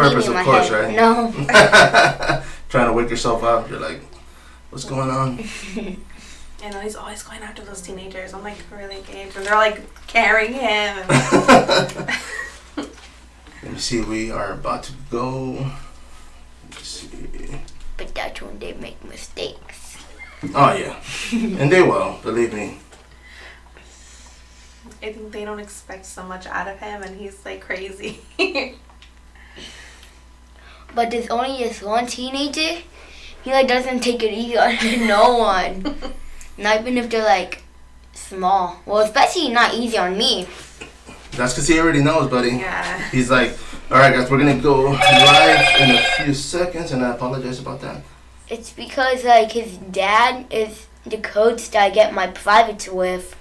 purpose, of course, head. right? No. Trying to wake yourself up. You're like, what's going on? I know he's always going after those teenagers. I'm like, really, Gaige? And they're like carrying him. Let me see. We are about to go. Let's see. But that's when they make mistakes. Oh yeah, and they will. Believe me. I think they don't expect so much out of him, and he's like crazy. But there's only this one teenager. He like doesn't take it easy on no one. Not even if they're like small. Well, especially not easy on me. That's because he already knows, buddy. Yeah. He's like, all right, guys, we're gonna go live in a few seconds, and I apologize about that. It's because like his dad is the coach that I get my privates with,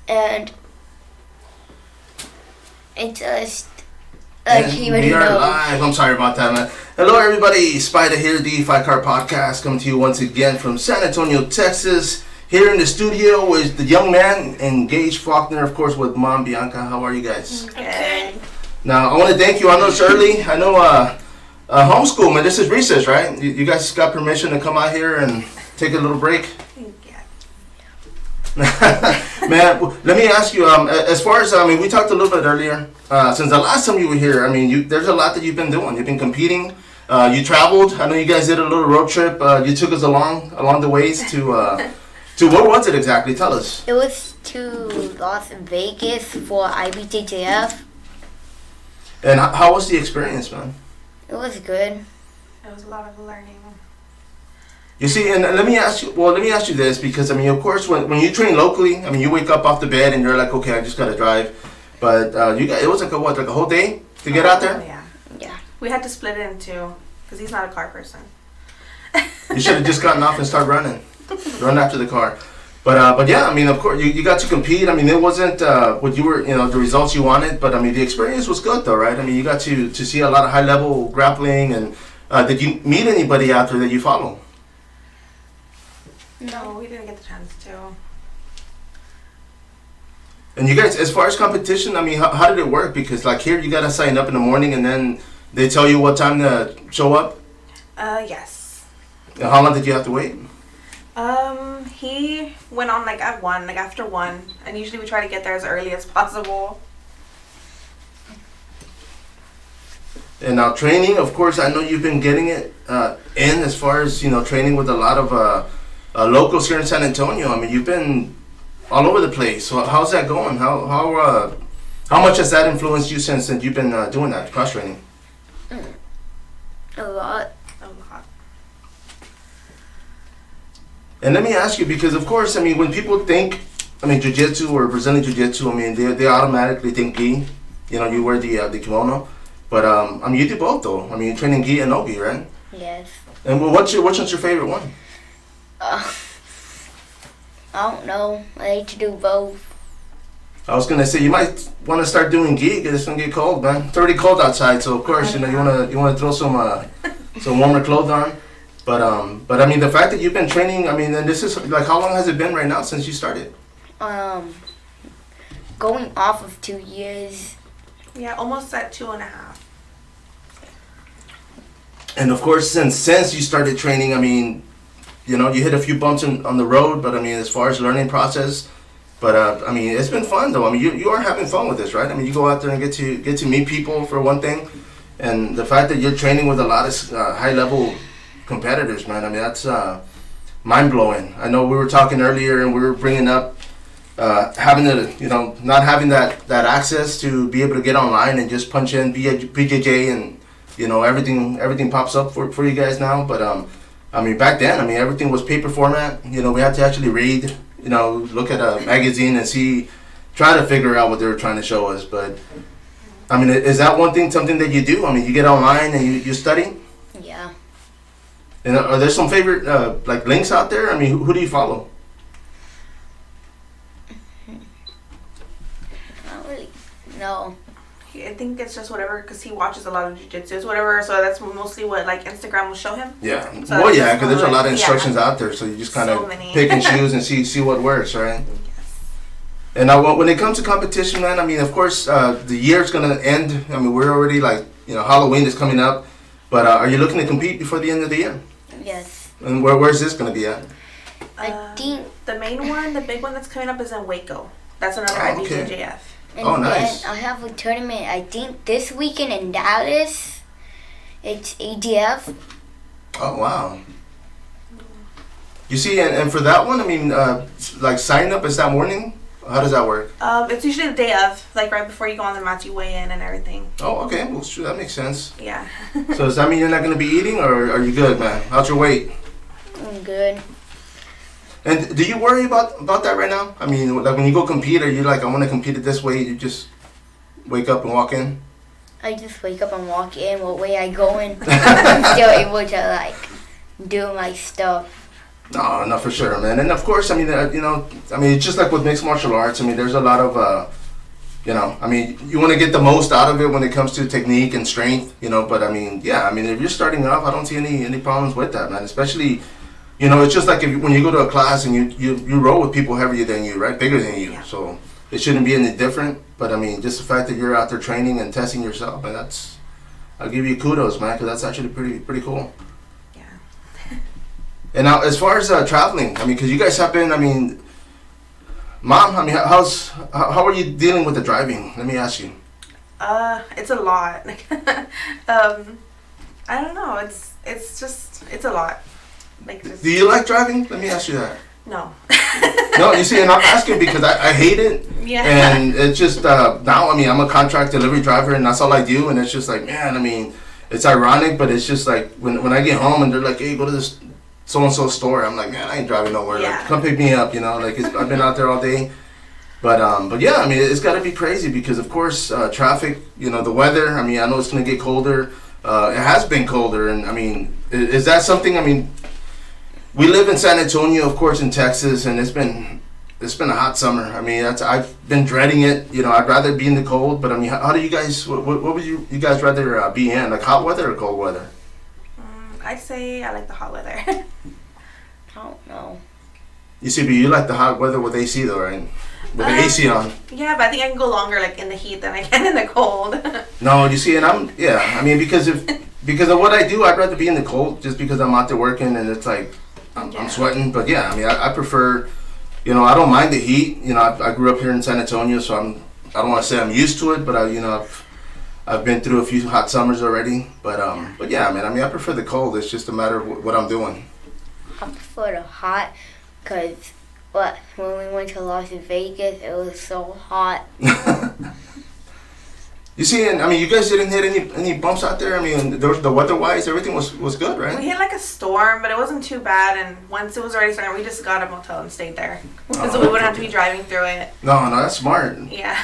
and it's just like he already we are knows. live. I'm sorry about that, man. Hello, everybody. Spider here, the 5-Car Podcast, coming to you once again from San Antonio, Texas. Here in the studio with the young man and Gaige Faulkner, of course, with mom Bianca. How are you guys? Okay. Now, I want to thank you. I know it's early. I know homeschool, man. This is recess, right? You guys got permission to come out here and take a little break? Yeah. Man, let me ask you, as far as, we talked a little bit earlier, since the last time you were here, there's a lot that you've been doing. You've been competing, you traveled. I know you guys did a little road trip. You took us along the ways to where was it exactly? Tell us. It was to Las Vegas for IBJJF. And how was the experience, man? It was good. It was a lot of learning. You see, and let me ask you this, because, of course, when you train locally, you wake up off the bed and you're like, okay, I just got to drive. But it was like a whole day to get out there? Oh, yeah. Yeah. We had to split it in two because he's not a car person. You should have just gotten off and started running. Run after the car. But yeah, of course, you got to compete. It wasn't what you were, the results you wanted, but the experience was good though, right? You got to see a lot of high level grappling, and did you meet anybody out there that you follow? No, we didn't get the chance to. And you guys, as far as competition, how did it work? Because like here, you got to sign up in the morning, and then they tell you what time to show up? Yes. And how long did you have to wait? He went on at 1, after 1, and usually we try to get there as early as possible. And now training, of course, I know you've been getting it in as far as, training with a lot of locals here in San Antonio. You've been all over the place. So how's that going? How much has that influenced you since you've been doing that, cross-training? A lot. A lot. And let me ask you, because of course, when people think, jiu-jitsu or Brazilian jiu-jitsu, they automatically think gi. You wear the kimono. But, you do both though. You're training gi and no gi, right? Yes. And which one's your favorite one? I don't know. I like to do both. I was gonna say you might want to start doing gi because it's gonna get cold, man. It's already cold outside, so of course you wanna throw some warmer clothes on. But the fact that you've been training, and this is like, how long has it been right now since you started? Going off of 2 years. Yeah, almost at 2.5. And of course, since you started training, you hit a few bumps on the road, but as far as learning process, but it's been fun though. You are having fun with this, right? You go out there and get to meet people for one thing, and the fact that you're training with a lot of high level competitors, man. That's mind blowing. I know we were talking earlier and we were bringing up having to, not having that access to be able to get online and just punch in BJJ and everything pops up for you guys now. But back then, everything was paper format. We had to actually read, look at a magazine and try to figure out what they were trying to show us. But is that something that you do? You get online and you study? Yeah. And are there some favorite links out there? Who do you follow? Not really. No. I think it's just whatever, because he watches a lot of jiu-jitsu, whatever, so that's mostly what Instagram will show him. Yeah. So Well, yeah, because there's a lot of instructions out there, so you just kind of pick and choose and see what works, right? Yes. And now when it comes to competition, man, of course, the year's going to end. We're already Halloween is coming up. But are you looking to compete before the end of the year? Yes. And where's this going to be at? I think. The main one, the big one that's coming up is in Waco. That's another okay. IBJJF. Oh, nice. Then I have a tournament, I think, this weekend in Dallas. It's ADF. Oh, wow. You see, and for that one, I mean, like sign up is that morning? How does that work? It's usually the day of, like right before you go on the mats, you weigh in and everything. Oh, okay. Well, sure, that makes sense. Yeah. So does that mean you're not going to be eating, or are you good, man? How's your weight? I'm good. And do you worry about that right now? I mean, like when you go compete, are you like, I want to compete it this way? You just wake up and walk in? I just wake up and walk in. What way I go in, I'm still able to like do my stuff. No, for sure, man. And of course, I mean, it's just like with mixed martial arts. I mean, there's a lot of, I mean, you want to get the most out of it when it comes to technique and strength, But I mean, yeah, I mean, if you're starting off, I don't see any problems with that, man. Especially, it's just like when you go to a class and you roll with people heavier than you, right? Bigger than you. Yeah. So it shouldn't be any different. But I mean, just the fact that you're out there training and testing yourself, and I'll give you kudos, man, because that's actually pretty cool. And now, as far as traveling, I mean, because you guys have been, I mean, Mom, I mean, how are you dealing with the driving? Let me ask you. It's a lot. I don't know. It's a lot. Do you like driving? Let me ask you that. No. No, you see, and I'm asking because I hate it. Yeah. And it's just, now, I mean, I'm a contract delivery driver, and that's all I do, and it's just like, man, I mean, it's ironic, but it's just like, when I get home and they're like, hey, go to this so-and-so store, I'm like, man, I ain't driving nowhere. Yeah. Like, come pick me up, like, I've been out there all day. But yeah, I mean, it's got to be crazy because, of course, traffic, the weather, I mean, I know it's going to get colder. It has been colder, and, I mean, is that something, I mean, we live in San Antonio, of course, in Texas, and it's been a hot summer. I mean, I've been dreading it. I'd rather be in the cold, but, I mean, how do you guys, what would you guys rather be in, like hot weather or cold weather? I'd say I like the hot weather. I don't know. You see, but you like the hot weather with AC though, right? With the AC on. Yeah, but I think I can go longer like in the heat than I can in the cold. No, you see, and I mean, because of what I do, I'd rather be in the cold just because I'm out there working and it's like, I'm sweating. But yeah, I mean, I prefer, I don't mind the heat. I grew up here in San Antonio, so I don't want to say I'm used to it, but I've been through a few hot summers already, but yeah, man. I mean, I prefer the cold. It's just a matter of what I'm doing. I prefer the hot, cause when we went to Las Vegas, it was so hot. You see, and I mean, you guys didn't hit any bumps out there. I mean, the weather-wise, everything was good, right? We hit like a storm, but it wasn't too bad. And once it was already starting, we just got a motel and stayed there, so we wouldn't have to be driving through it. No, that's smart. Yeah.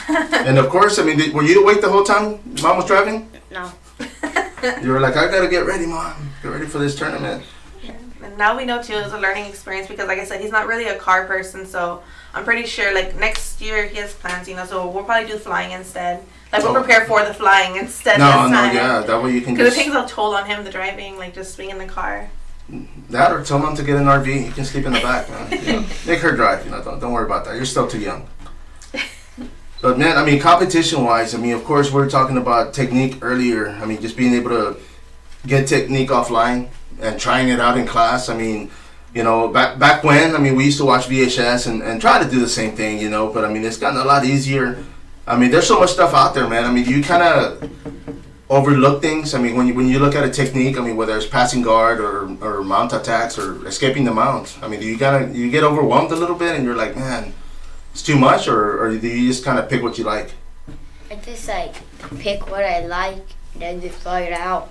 And of course, I mean, were you awake the whole time Mom was driving? No. You were like, I gotta get ready, Mom. Get ready for this tournament. And now we know too, it was a learning experience because, like I said, he's not really a car person. So I'm pretty sure, like next year, he has plans. So we'll probably do flying instead. Like we'll prepare for the flying instead. Yeah, that way you can. Because it takes a toll on him, the driving, like just being in the car. That or tell Mom to get an RV. You can sleep in the back, man. Make her drive. Don't worry about that. You're still too young. But man, I mean, competition-wise, I mean, of course, we were talking about technique earlier. I mean, just being able to get technique offline and trying it out in class. I mean, back when, I mean, we used to watch VHS and try to do the same thing, But I mean, it's gotten a lot easier. I mean, there's so much stuff out there, man. I mean, you kind of overlook things. I mean, when you look at a technique, I mean, whether it's passing guard or mount attacks or escaping the mount, I mean, do you get overwhelmed a little bit and you're like, man, it's too much, or do you just kind of pick what you like? I just like pick what I like and then just fly it out.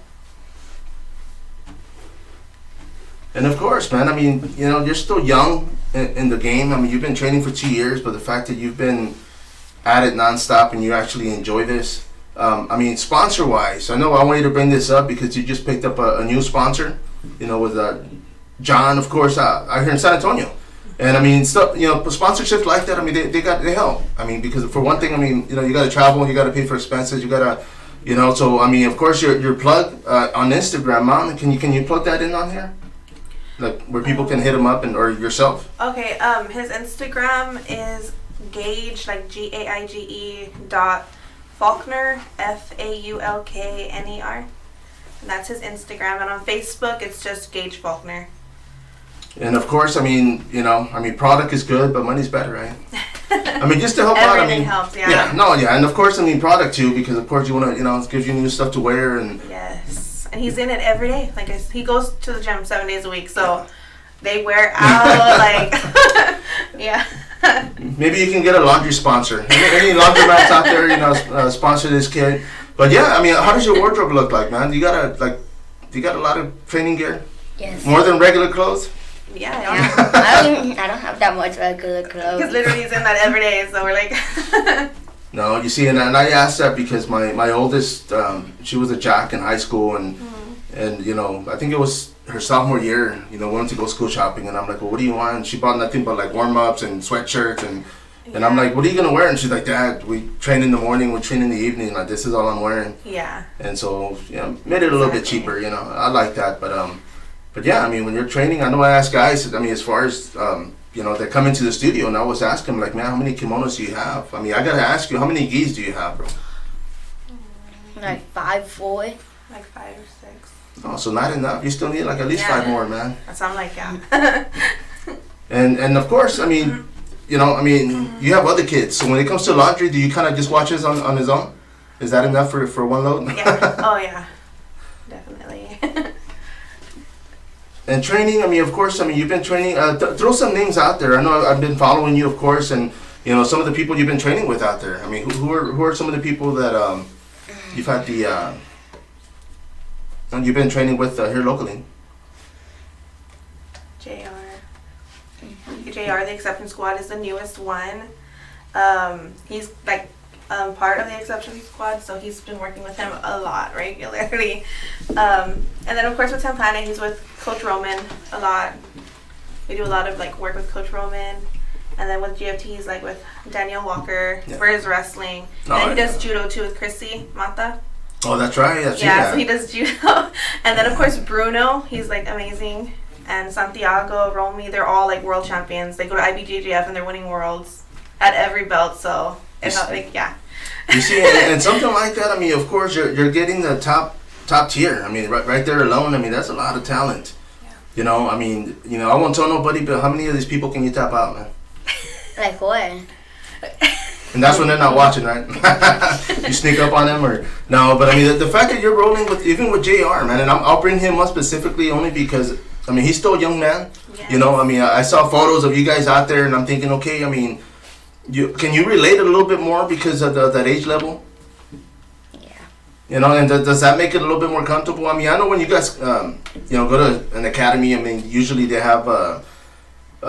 And of course, man, I mean, you're still young in the game. I mean, you've been training for 2 years, but the fact that you've been at it nonstop and you actually enjoy this. I mean, sponsor-wise, I know I want you to bring this up because you just picked up a new sponsor, with John, of course, out here in San Antonio. And I mean, stuff, sponsorships like that, I mean, they help. I mean, because for one thing, I mean, you got to travel, you got to pay for expenses, you got to, so I mean, of course, your plug on Instagram, Mom, can you plug that in on here? Like where people can hit him up or yourself? Okay, his Instagram is Gaige, like GAIGE Faulkner, Faulkner. And that's his Instagram. And on Facebook, it's just Gaige Faulkner. And of course, I mean, product is good, but money's better, right? I mean, just to help out. Everything helps, yeah. Yeah, and of course, I mean, product too, because of course you want to, it gives you new stuff to wear and. Yes, and he's in it every day. Like he goes to the gym 7 days a week, so they wear out like, yeah. Maybe you can get a laundry sponsor. Any laundromats out there, sponsor this kid. But yeah, I mean, how does your wardrobe look like, man? You got a lot of training gear? Yes. More than regular clothes? Yeah, I don't have that much regular clothes. Because literally he's in that every day, so we're like. No, you see, and I asked that because my oldest, she was a jock in high school, and I think it was her sophomore year, went to go school shopping, and I'm like, well, what do you want? And she bought nothing but like warm-ups and sweatshirts, and I'm like, what are you gonna wear? And she's like, Dad, we train in the morning, we train in the evening, like this is all I'm wearing. Yeah. And so, made it a little bit cheaper, I like that, but yeah, I mean, when you're training, I know I ask guys, I mean, as far as, they come into the studio, and I always ask them, like, man, how many kimonos do you have? I mean, I gotta ask you, how many gis do you have, bro? Like 5, 4. Like 5 or 6. Oh, so not enough. You still need like at least 5 more, man. That's what I'm like, yeah. And of course, I mean, you have other kids. So when it comes to laundry, do you kind of just watch his on his own? Is that enough for one load? Yeah. Oh, yeah. Definitely. And training, I mean, of course, you've been training. Throw some names out there. I know I've been following you, of course, and some of the people you've been training with out there. I mean, who are some of the people that you've had and you've been training with here locally? JR, the Exception Squad, is the newest one. He's like part of the Exception Squad, so he's been working with him a lot regularly. And then of course with Tempana, he's with Coach Roman a lot. We do a lot of like work with Coach Roman. And then with GFT, he's like with Danielle Walker for his wrestling. And he does judo too with Chrissy Mata. Oh, that's right. So he does judo. And then of course Bruno, he's like amazing. And Santiago, Romy, they're all like world champions. They go to IBJJF and they're winning worlds at every belt. So it's not like, yeah. You see, and something like that, I mean, of course, you're getting the top tier. I mean, right there alone, I mean, that's a lot of talent. Yeah. I mean, I won't tell nobody, but how many of these people can you tap out, man? Like what? And that's when they're not watching, right? You sneak up on them or no? But I mean, the fact that you're rolling with even with JR, man, and I'll bring him up specifically only because I mean he's still a young man. Yes. I mean, I saw photos of you guys out there, and I'm thinking, okay, I mean, can you relate a little bit more because of that age level? Yeah. And does that make it a little bit more comfortable? I mean, I know when you guys, go to an academy. I mean, usually they have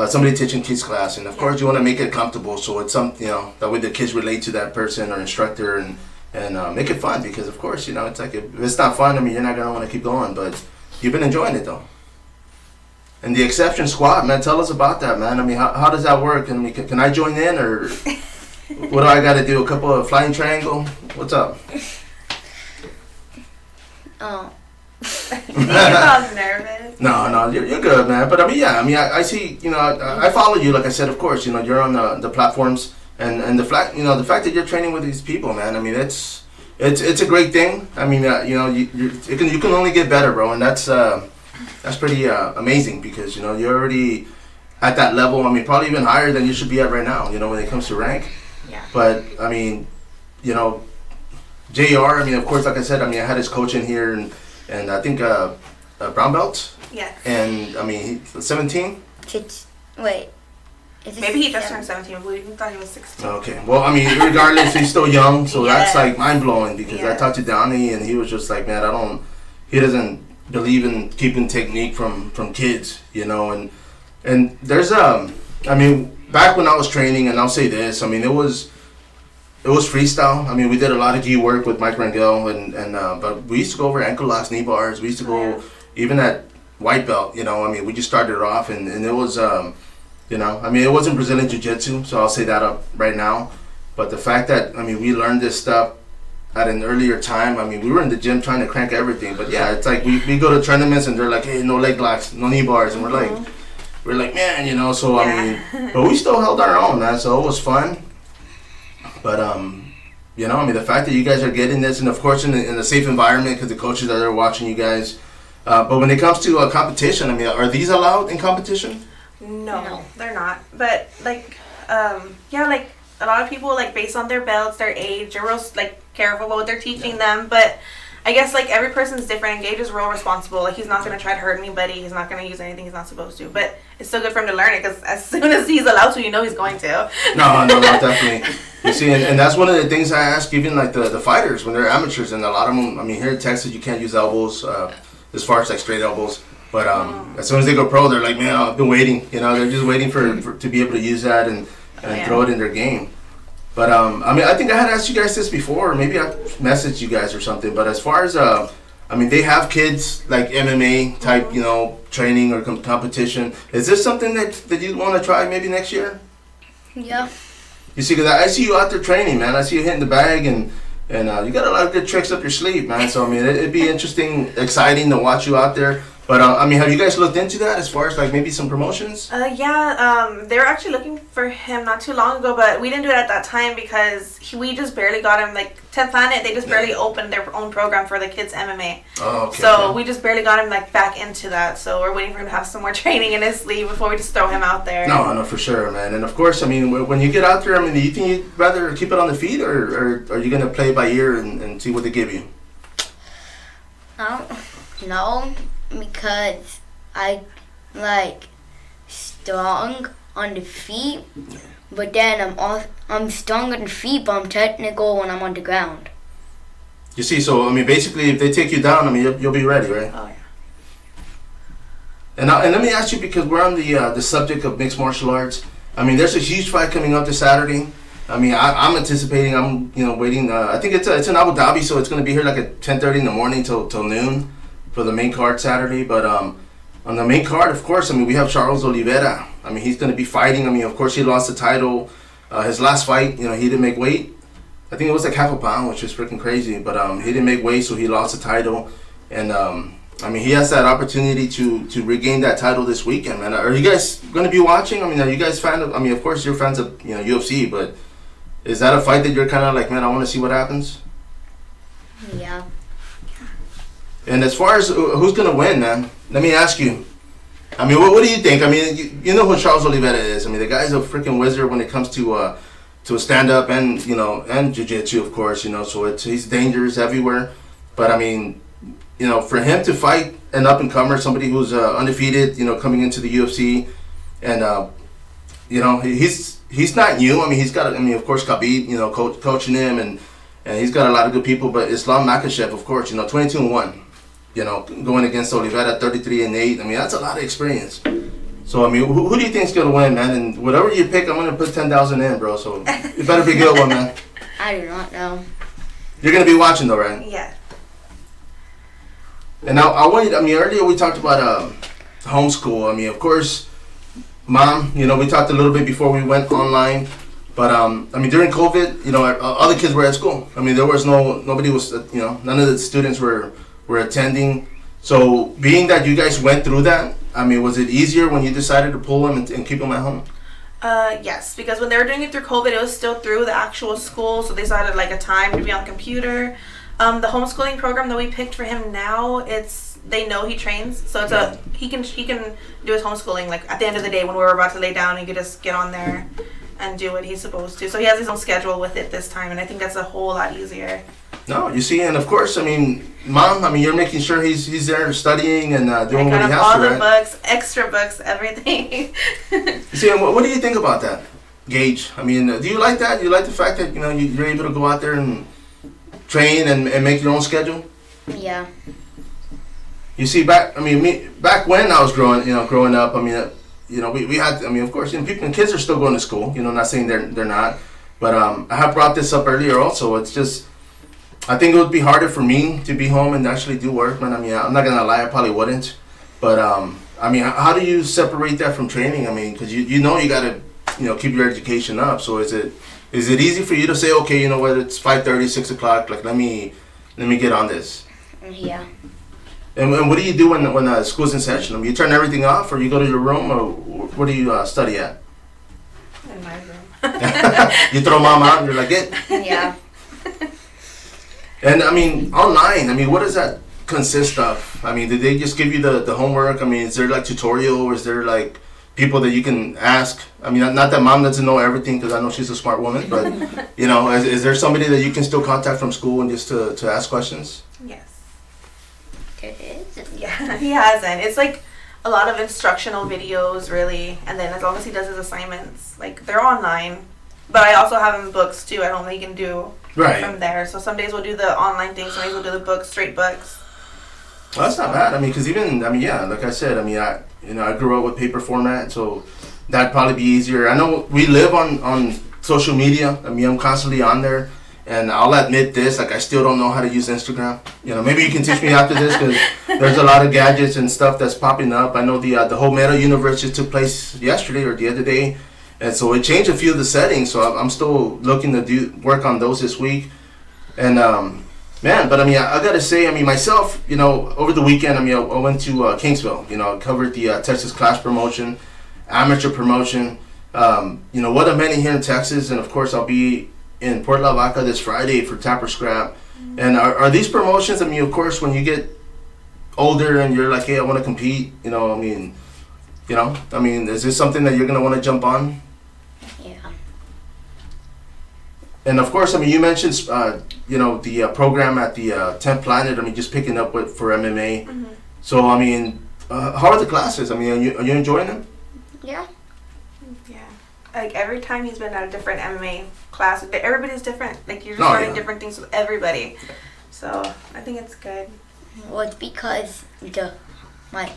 somebody teaching kids class, and of course you want to make it comfortable, so it's something that way the kids relate to that person or instructor, and make it fun because of course it's like if it's not fun, I mean you're not gonna want to keep going, but you've been enjoying it though. And the Exception Squad, man, tell us about that, man. I mean, how does that work? I mean, can I join in or what do I got to do? A couple of flying triangle? What's up? Oh. I was nervous. No, you're good, man. But I mean, I see, I follow you. Like I said, of course, you're on the platforms, and the fact that you're training with these people, man. I mean, it's a great thing. I mean, you can only get better, bro, and that's pretty amazing because you're already at that level. I mean, probably even higher than you should be at right now. When it comes to rank. Yeah. But I mean, JR. I mean, of course, like I said, I mean, I had his coach in here and I think brown belt. Yeah. And I mean, 17. Wait. Maybe he just turned 17. We thought he was 16. Okay. Well, I mean, regardless, he's still young, so that's like mind blowing because I Yeah. talked to Donnie and he was just like, man, he doesn't believe in keeping technique from kids, and there's I mean, back when I was training, and I'll say this, I mean, it was freestyle. I mean, we did a lot of G work with Mike Rangel, and but we used to go over ankle locks, knee bars. We used to go even at white belt. I mean, we just started it off, and it was I mean, it wasn't Brazilian Jiu-Jitsu, so I'll say that up right now. But the fact that I mean, we learned this stuff at an earlier time. I mean, we were in the gym trying to crank everything, but yeah, it's like we go to tournaments and they're like, hey, no leg locks, no knee bars, and we're like, man, so I mean, but we still held our own, man. So it was fun. But You know, I mean, the fact that you guys are getting this, and of course in a safe environment because the coaches are there watching you guys. But when it comes to competition, I mean, are these allowed in competition? No, they're not. But like, yeah, like a lot of people, like based on their belts, their age, they're real like careful about what they're teaching them. But I guess like every person's different, and Gaige is real responsible. Like he's not gonna try to hurt anybody. He's not gonna use anything he's not supposed to. But it's still good for him to learn it because as soon as he's allowed to, you know he's going to. No, definitely. You see, and that's one of the things I ask even like the fighters when they're amateurs, and a lot of them. I mean, here in Texas, you can't use elbows as far as like straight elbows. But as soon as they go pro, they're like, man, I've been waiting. You know, they're just waiting for to be able to use that and throw it in their game. But I mean, I think I had asked you guys this before, or maybe I messaged you guys or something. But as far as I mean, they have kids like MMA type, you know, training or competition. Is this something that you'd want to try maybe next year? Yeah. You see, because I see you out there training, man. I see you hitting the bag, and you got a lot of good tricks up your sleeve, man. So I mean, it'd be interesting, exciting to watch you out there. But I mean, have you guys looked into that as far as like maybe some promotions? Yeah, they were actually looking for him not too long ago, but we didn't do it at that time because we just barely got him. Like 10th Planet, they just barely opened their own program for the kids MMA. Oh, okay. So we just barely got him like back into that. So we're waiting for him to have some more training in his sleeve before we just throw him out there. No, for sure, man. And of course, I mean, when you get out there, I mean, do you think you'd rather keep it on the feet, or are you gonna play by ear and see what they give you? No, because I like strong on the feet, but then I'm strong on the feet, but I'm technical when I'm on the ground. You see, so I mean, basically, if they take you down, I mean, you'll be ready, right? Oh yeah. And let me ask you, because we're on the subject of mixed martial arts. I mean, there's a huge fight coming up this Saturday. I mean, I'm anticipating. I'm waiting. I think it's in Abu Dhabi, so it's going to be here like at 10:30 in the morning till noon for the main card Saturday. But on the main card, of course, I mean, we have Charles Oliveira. I mean, he's going to be fighting. I mean, of course, he lost the title. His last fight, he didn't make weight. I think it was like half a pound, which is freaking crazy. But he didn't make weight, so he lost the title. And I mean, he has that opportunity to regain that title this weekend, man. Are you guys going to be watching? I mean, are you guys fans of? I mean, of course, you're fans of UFC, but is that a fight that you're kind of like, man, I want to see what happens? Yeah. And as far as who's going to win, man, let me ask you. I mean, what do you think? I mean, you know who Charles Oliveira is. I mean, the guy's a freaking wizard when it comes to stand-up and, and jiu-jitsu, of course, so he's dangerous everywhere. But, I mean, for him to fight an up-and-comer, somebody who's undefeated, coming into the UFC, and, he's not new. I mean, he's got, of course, Khabib, coaching him, and he's got a lot of good people. But Islam Makhachev, of course, 22-1. Going against Oliveira, 33-8. I mean, that's a lot of experience. So, I mean, who do you think's gonna win, man? And whatever you pick, I'm gonna put 10,000 in, bro. So it better be a good one, man. I do not know. You're gonna be watching though, right? Yeah. And now I want you. I mean, earlier we talked about homeschool. I mean, of course, Mom. We talked a little bit before we went online. But I mean, during COVID, all the kids were at school. I mean, there was nobody was, none of the students were attending. So being that you guys went through that, I mean, was it easier when you decided to pull them and keep them at home? Yes, because when they were doing it through COVID, it was still through the actual school, so they started like a time to be on the computer. The homeschooling program that we picked for him now, they know he trains, so it's he can do his homeschooling like at the end of the day when we're about to lay down, he could just get on there and do what he's supposed to. So he has his own schedule with it this time, and I think that's a whole lot easier. No, you see, and of course, I mean, Mom, you're making sure he's there studying and doing what he has to, right? all the books, extra books, everything. You see, and what do you think about that, Gaige? I mean, do you like that? Do you like the fact that, you're able to go out there and train and make your own schedule? Yeah. You see, back when I was growing up, I mean, we had, of course, kids are still going to school, not saying they're not, but I have brought this up earlier also. It's just, I think it would be harder for me to be home and actually do work, man. I mean, I'm not gonna lie, I probably wouldn't. But I mean, how do you separate that from training? I mean, because you gotta, keep your education up. So is it easy for you to say, okay, whether it's 5:30, 6 o'clock, like let me get on this? Yeah. And what do you do when school's in session? I mean, you turn everything off, or you go to your room, or what do you study at? In my room. You throw Mom out, and you're like, it. Yeah. And I mean, online, I mean, what does that consist of? I mean, did they just give you the homework? I mean, is there like tutorial, or is there like people that you can ask? I mean, not that mom doesn't know everything, because I know she's a smart woman, but you know, is there somebody that you can still contact from school and just to ask questions? Yes. There is. Yeah, he hasn't. It's like a lot of instructional videos, really, and then as long as he does his assignments, like they're online. But I also have him books too. I don't think he can do Right. from there. So some days we'll do the online thing. Some days we'll do the books, straight books. Well, that's not bad. I mean, because even, I mean, yeah, like I said, I mean, I grew up with paper format, so that'd probably be easier. I know we live on social media. I mean, I'm constantly on there, and I'll admit this, like, I still don't know how to use Instagram. You know, maybe you can teach me after this, because there's a lot of gadgets and stuff that's popping up. I know the whole Meta universe just took place yesterday or the other day, and so it changed a few of the settings. So I'm still looking to work on those this week, and man, but I mean, I gotta say, I mean, myself, you know, over the weekend, I mean, I went to Kingsville. You know, I covered the Texas Clash promotion, amateur promotion. You know, what a many here in Texas, and of course, I'll be in Port La Vaca this Friday for Tapper Scrap. And are these promotions? I mean, of course, when you get older and you're like, hey, I want to compete. You know, I mean, is this something that you're gonna want to jump on? Yeah. And of course, I mean, you mentioned, you know, the program at the 10th Planet. I mean, just picking up for MMA. Mm-hmm. So, I mean, how are the classes? I mean, are you enjoying them? Yeah. Yeah. Like every time he's been at a different MMA class, everybody's different. Like you're just learning different things with everybody. So I think it's good. Well, it's because my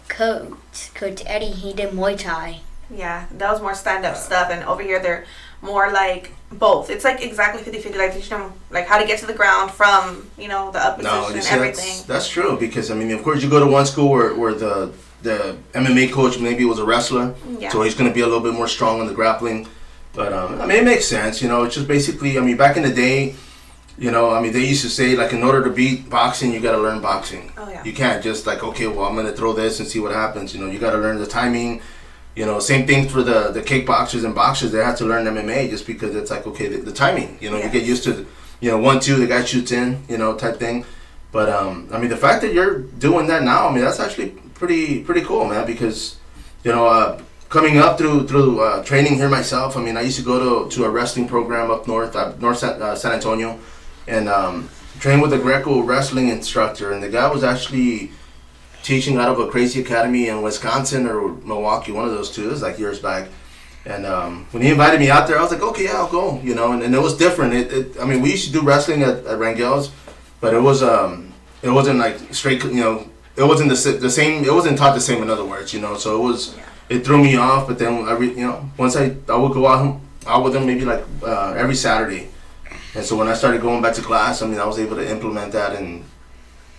Coach Eddie, he did Muay Thai. Yeah, that was more stand-up stuff, and over here they're more like both. It's like exactly 50-50, like teaching them like how to get to the ground from, you know, the up position and everything. That's true, because I mean, of course, you go to one school where the MMA coach maybe was a wrestler, so he's going to be a little bit more strong on the grappling. But I mean, it makes sense, you know. It's just basically, I mean, back in the day, you know, I mean, they used to say, like, in order to beat boxing, you got to learn boxing. Oh yeah. You can't just like, okay, well, I'm going to throw this and see what happens. You know, you got to learn the timing. You know, same thing for the kickboxers and boxers. They have to learn MMA just because it's like, okay, the timing. You know, you get used to, you know, 1-2, the guy shoots in, you know, type thing. But I mean, the fact that you're doing that now, I mean, that's actually pretty cool, man. Because, you know, coming up through training here myself, I mean, I used to go to a wrestling program up north, San Antonio, and train with a Greco wrestling instructor, and the guy was actually teaching out of a crazy academy in Wisconsin or Milwaukee, one of those two. It was like years back. And when he invited me out there, I was like, okay, yeah, I'll go. You know, and it was different. I mean, we used to do wrestling at Rangel's, but it wasn't like straight. You know, it wasn't the same. It wasn't taught the same, in other words. You know, so it threw me off. But then once I would go out with him maybe like every Saturday. And so when I started going back to class, I mean, I was able to implement that and,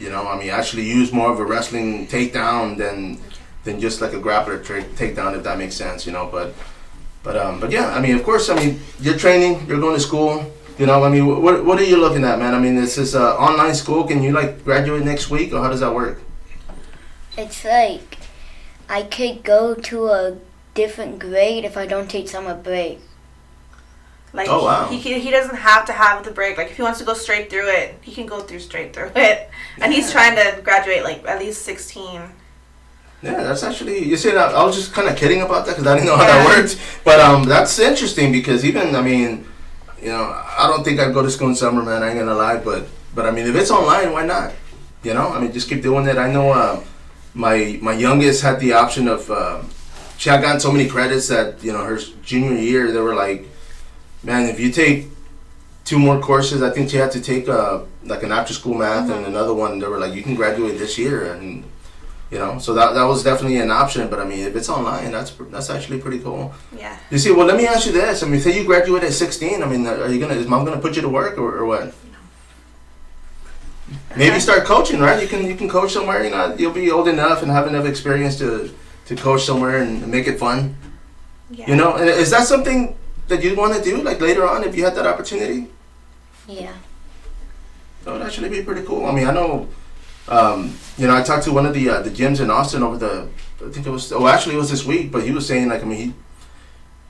you know, I mean, actually use more of a wrestling takedown than just like a grappler takedown, if that makes sense, you know. But yeah, I mean, of course, I mean, you're training, you're going to school, you know. I mean, what are you looking at, man? I mean, is this online school? Can you like graduate next week, or how does that work? It's like I could go to a different grade if I don't take summer break. Like, oh, wow. He doesn't have to have the break. Like, if he wants to go straight through it, he can go straight through it. And he's trying to graduate, like, at least 16. Yeah, that's actually, you see, I was just kind of kidding about that because I didn't know how that worked. But that's interesting because even, I mean, you know, I don't think I'd go to school in summer, man. I ain't going to lie. But I mean, if it's online, why not? You know, I mean, just keep doing it. I know my youngest had the option of, she had gotten so many credits that, you know, her junior year, they were like, man, if you take 2 more courses, I think she had to take like an after-school math and another one. They were like, you can graduate this year, and you know, so that was definitely an option. But I mean, if it's online, that's actually pretty cool. Yeah. You see, well, let me ask you this. I mean, say you graduate at 16. I mean, is mom gonna put you to work or what? No. Maybe start coaching, right? You can coach somewhere. You know, you'll be old enough and have enough experience to coach somewhere and make it fun. Yeah. You know, and is that something that you'd want to do, like, later on if you had that opportunity? Yeah. That would actually be pretty cool. I mean, I know, you know, I talked to one of the gyms in Austin over I think it was, actually it was this week, but he was saying, like, I mean,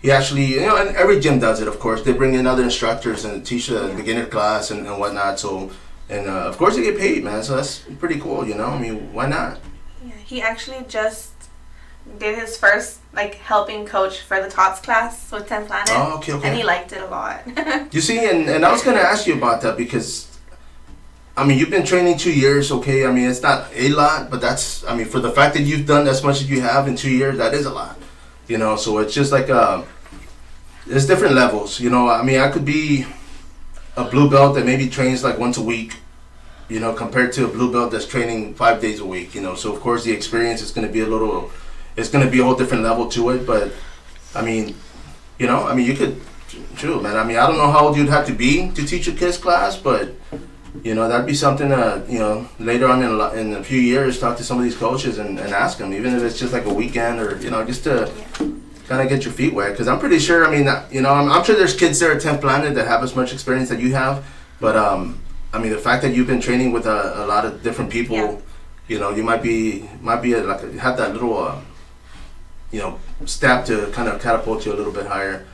he actually, you know, and every gym does it, of course. They bring in other instructors and teach a beginner class and whatnot. So, and of course they get paid, man. So that's pretty cool, you know. I mean, why not? Yeah, he actually just did his first like helping coach for the TOTS class with 10 Planet. Oh, okay. And he liked it a lot. You see, and I was gonna ask you about that because, I mean, you've been training 2 years, okay? I mean, it's not a lot, but that's, I mean, for the fact that you've done as much as you have in 2 years, that is a lot, you know. So it's just like there's different levels, you know. I mean, I could be a blue belt that maybe trains like once a week, you know, compared to a blue belt that's training 5 days a week, you know. So of course the experience is gonna be it's gonna be a whole different level to it. But I mean, you know, I mean, you could, true, man. I mean, I don't know how old you'd have to be to teach a kids class, but you know, that'd be something you know, later on in a few years, talk to some of these coaches and ask them, even if it's just like a weekend or, you know, just to kind of get your feet wet. Because I'm pretty sure, I mean, you know, I'm sure there's kids there at 10th Planet that have as much experience that you have. But, I mean, the fact that you've been training with a lot of different people, you know, you might be have that little, you know, step to kind of catapult you a little bit higher.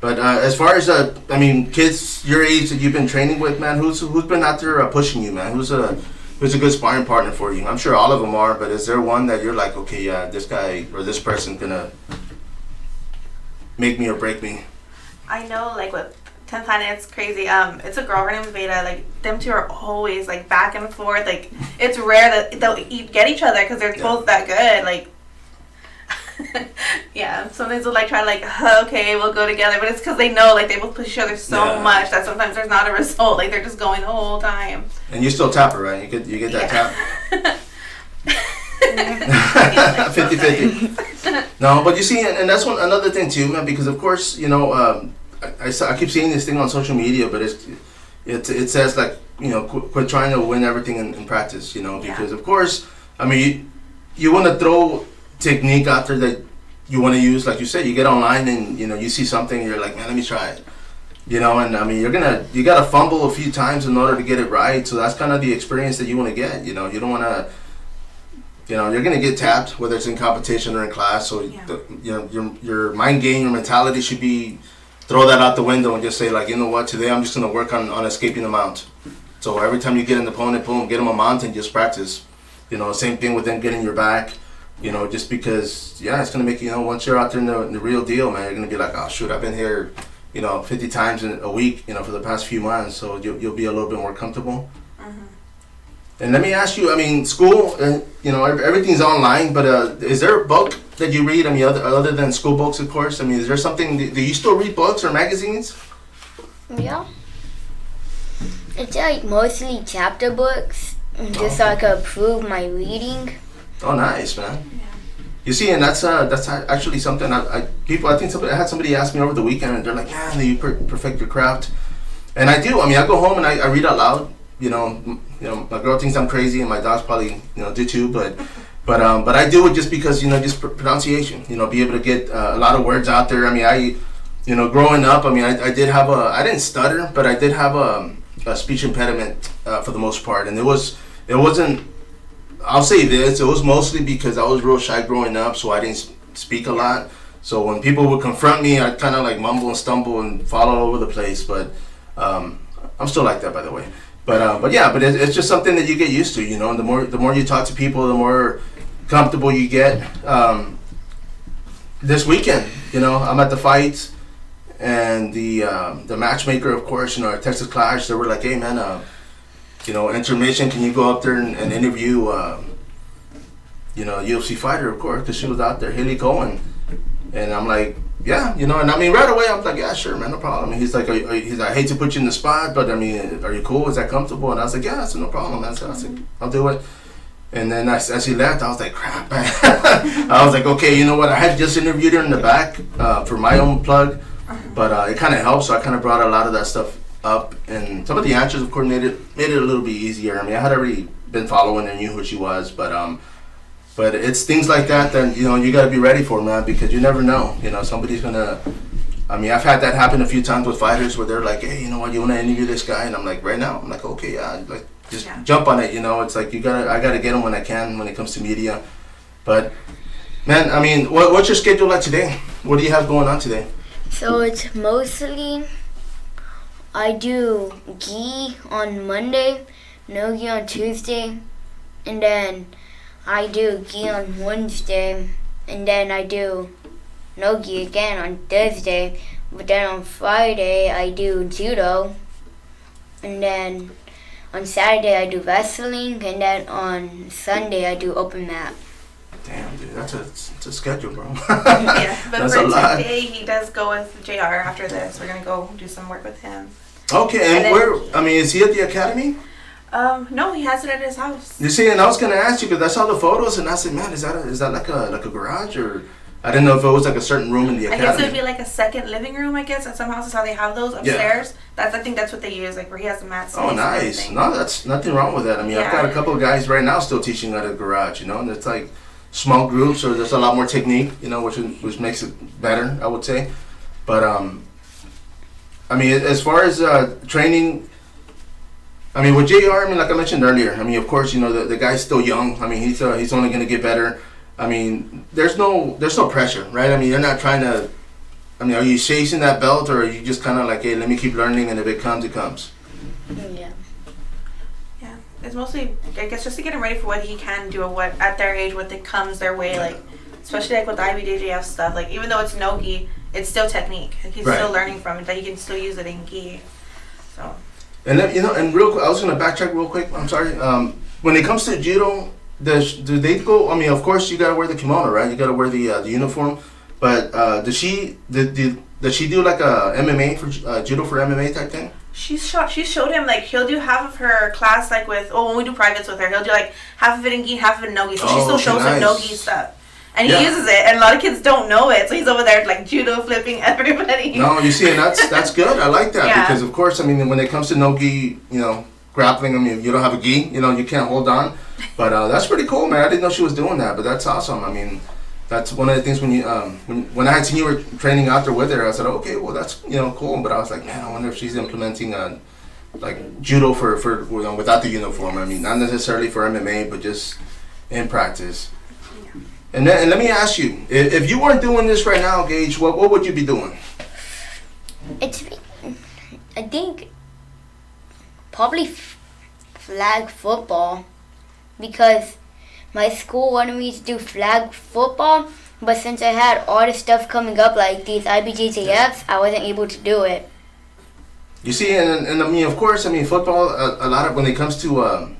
But as far as I mean, kids your age that you've been training with, man, who's been out there pushing you, man? Who's a good sparring partner for you? I'm sure all of them are, but is there one that you're like, okay, yeah, this guy or this person gonna make me or break me? I know, like with 10 Planet, it's crazy. It's a girl, her name is Veda. Like, them two are always like back and forth. Like, it's rare that they'll get each other because they're both that good. Like, yeah, sometimes they'll like try to like, okay, we'll go together, but it's because they know like they both push each other so much that sometimes there's not a result. Like, they're just going the whole time. And you still tap her, right? You get that tap. 50-50. No, but you see, and that's another thing too, man. Because of course, you know, I keep seeing this thing on social media, but it says like, you know, quit trying to win everything in practice, you know, because of course, I mean, you want to throw technique out there that you want to use, like you said. You get online and, you know, you see something and you're like, man, let me try it, you know. And I mean, you gotta fumble a few times in order to get it right. So that's kind of the experience that you want to get, you know. You don't want to, you know, you're gonna get tapped whether it's in competition or in class. So you know, your mind game, your mentality should be throw that out the window and just say like, you know what, today I'm just gonna work on escaping the mount. So every time you get an opponent, boom, get them a mount and just practice. You know, same thing with them getting your back. You know, just because, it's going to make you know, once you're out there in the real deal, man, you're going to be like, oh, shoot, I've been here, you know, 50 times in a week, you know, for the past few months. So you'll be a little bit more comfortable. Mm-hmm. And let me ask you, I mean, school, you know, everything's online, but is there a book that you read? I mean, other than school books, of course. I mean, is there something, do you still read books or magazines? Yeah. It's like mostly chapter books, just so I could improve my reading. Oh, nice, man. Yeah. You see, and that's actually something I had somebody ask me over the weekend, and they're like, man, you perfect your craft. And I do. I mean, I go home and I read out loud. You know, my girl thinks I'm crazy, and my dogs probably, you know, do too. But I do it just because, you know, just pronunciation. You know, be able to get a lot of words out there. I mean, you know, growing up, I mean, I didn't stutter, but I did have a speech impediment for the most part, and it wasn't. I'll say this, it was mostly because I was real shy growing up, so I didn't speak a lot. So when people would confront me, I'd kind of like mumble and stumble and fall all over the place. But I'm still like that, by the way. But it's just something that you get used to, you know. And the more you talk to people, the more comfortable you get. This weekend, you know, I'm at the fight, and the matchmaker, of course, you know, our Texas Clash, they were like, hey, man, you know, intermission, can you go up there and interview, you know, UFC fighter, of course, because she was out there, Haley Cohen. And I'm like, yeah, you know, and I mean, right away, I'm like, yeah, sure, man, no problem. And he's like, I hate to put you in the spot, but I mean, are you cool? Is that comfortable? And I was like, yeah, no problem, man. So I was like, I'll do it. And then as he left, I was like, crap, man. I was like, okay, you know what? I had just interviewed her in the back for my own plug, but it kind of helped, so I kind of brought a lot of that stuff up, and some of the answers, of course, made it a little bit easier. I mean, I had already been following and knew who she was, but it's things like that you know, you got to be ready for, man, because you never know. You know, somebody's gonna. I mean, I've had that happen a few times with fighters where they're like, hey, you know what, you want to interview this guy, and I'm like, right now, I'm like, okay, yeah, like jump on it. You know, it's like I gotta get him when I can when it comes to media, but Man, I mean, what's your schedule like today? What do you have going on today? So it's mostly I do gi on Monday, no gi on Tuesday, and then I do gi on Wednesday, and then I do no gi again on Thursday. But then on Friday I do judo, and then on Saturday I do wrestling, and then on Sunday I do open mat. Damn, dude, that's a schedule, bro. Yeah, but That's for a lot. today, he does go with JR after this. We're going to go do some work with him. Okay, and then- where? I mean, is he at the academy? No, he has it at his house. You see, and I was gonna ask you because I saw the photos, and I said, man, is that like a garage, or I didn't know if it was like a certain room in the I academy. guess it would be like a second living room, I guess. At some houses, how they have those upstairs. I think that's what they use, like where he has the mat space. Oh, and nice. everything. No, that's nothing wrong with that. I mean, I've got a couple of guys right now still teaching at a garage, and it's like small groups, or there's a lot more technique, which makes it better, I would say. But I mean, as far as training, I mean, with JR, I mean, like I mentioned earlier, I mean, of course, the guy's still young. I mean, he's only going to get better. I mean, there's no pressure, right? I mean, you're not trying to. I mean, are you chasing that belt, or are you just kind of like, hey, let me keep learning, and if it comes, it comes? Yeah. Yeah, it's mostly, I guess, just to get him ready for what he can do, or what at their age, what comes their way, like especially like with the IBJJF stuff. Like even though it's no gi, it's still technique. Like, he's Right. still learning from it. That he can still use it in gi. So. And then, and real quick, I was going to backtrack real quick. I'm sorry. When it comes to judo, do they go? I mean, of course, you got to wear the kimono, right? You got to wear the uniform. But does she do like a MMA for judo for MMA type thing? She showed him, like, he'll do half of her class, like, when we do privates with her, he'll do, like, half of it in gi, half of it in no gi. So she still shows him no gi stuff. And he uses it, and a lot of kids don't know it. So he's over there, like, judo flipping everybody. No, you see, and that's good. I like that. Yeah. Because, of course, I mean, when it comes to no gi, grappling, I mean, if you don't have a gi, you can't hold on. But that's pretty cool, man. I didn't know she was doing that, but that's awesome. I mean, that's one of the things when I had seen you were training out there with her, I said, okay, well, that's cool. But I was like, man, I wonder if she's implementing like judo for without the uniform. I mean, not necessarily for MMA, but just in practice. Yeah. And let me ask you, if you weren't doing this right now, Gaige, what would you be doing? I think probably flag football, because my school wanted me to do flag football, but since I had all the stuff coming up like these IBJJFs, I wasn't able to do it. You see, and I mean, of course, I mean, football, a lot of, when it comes to,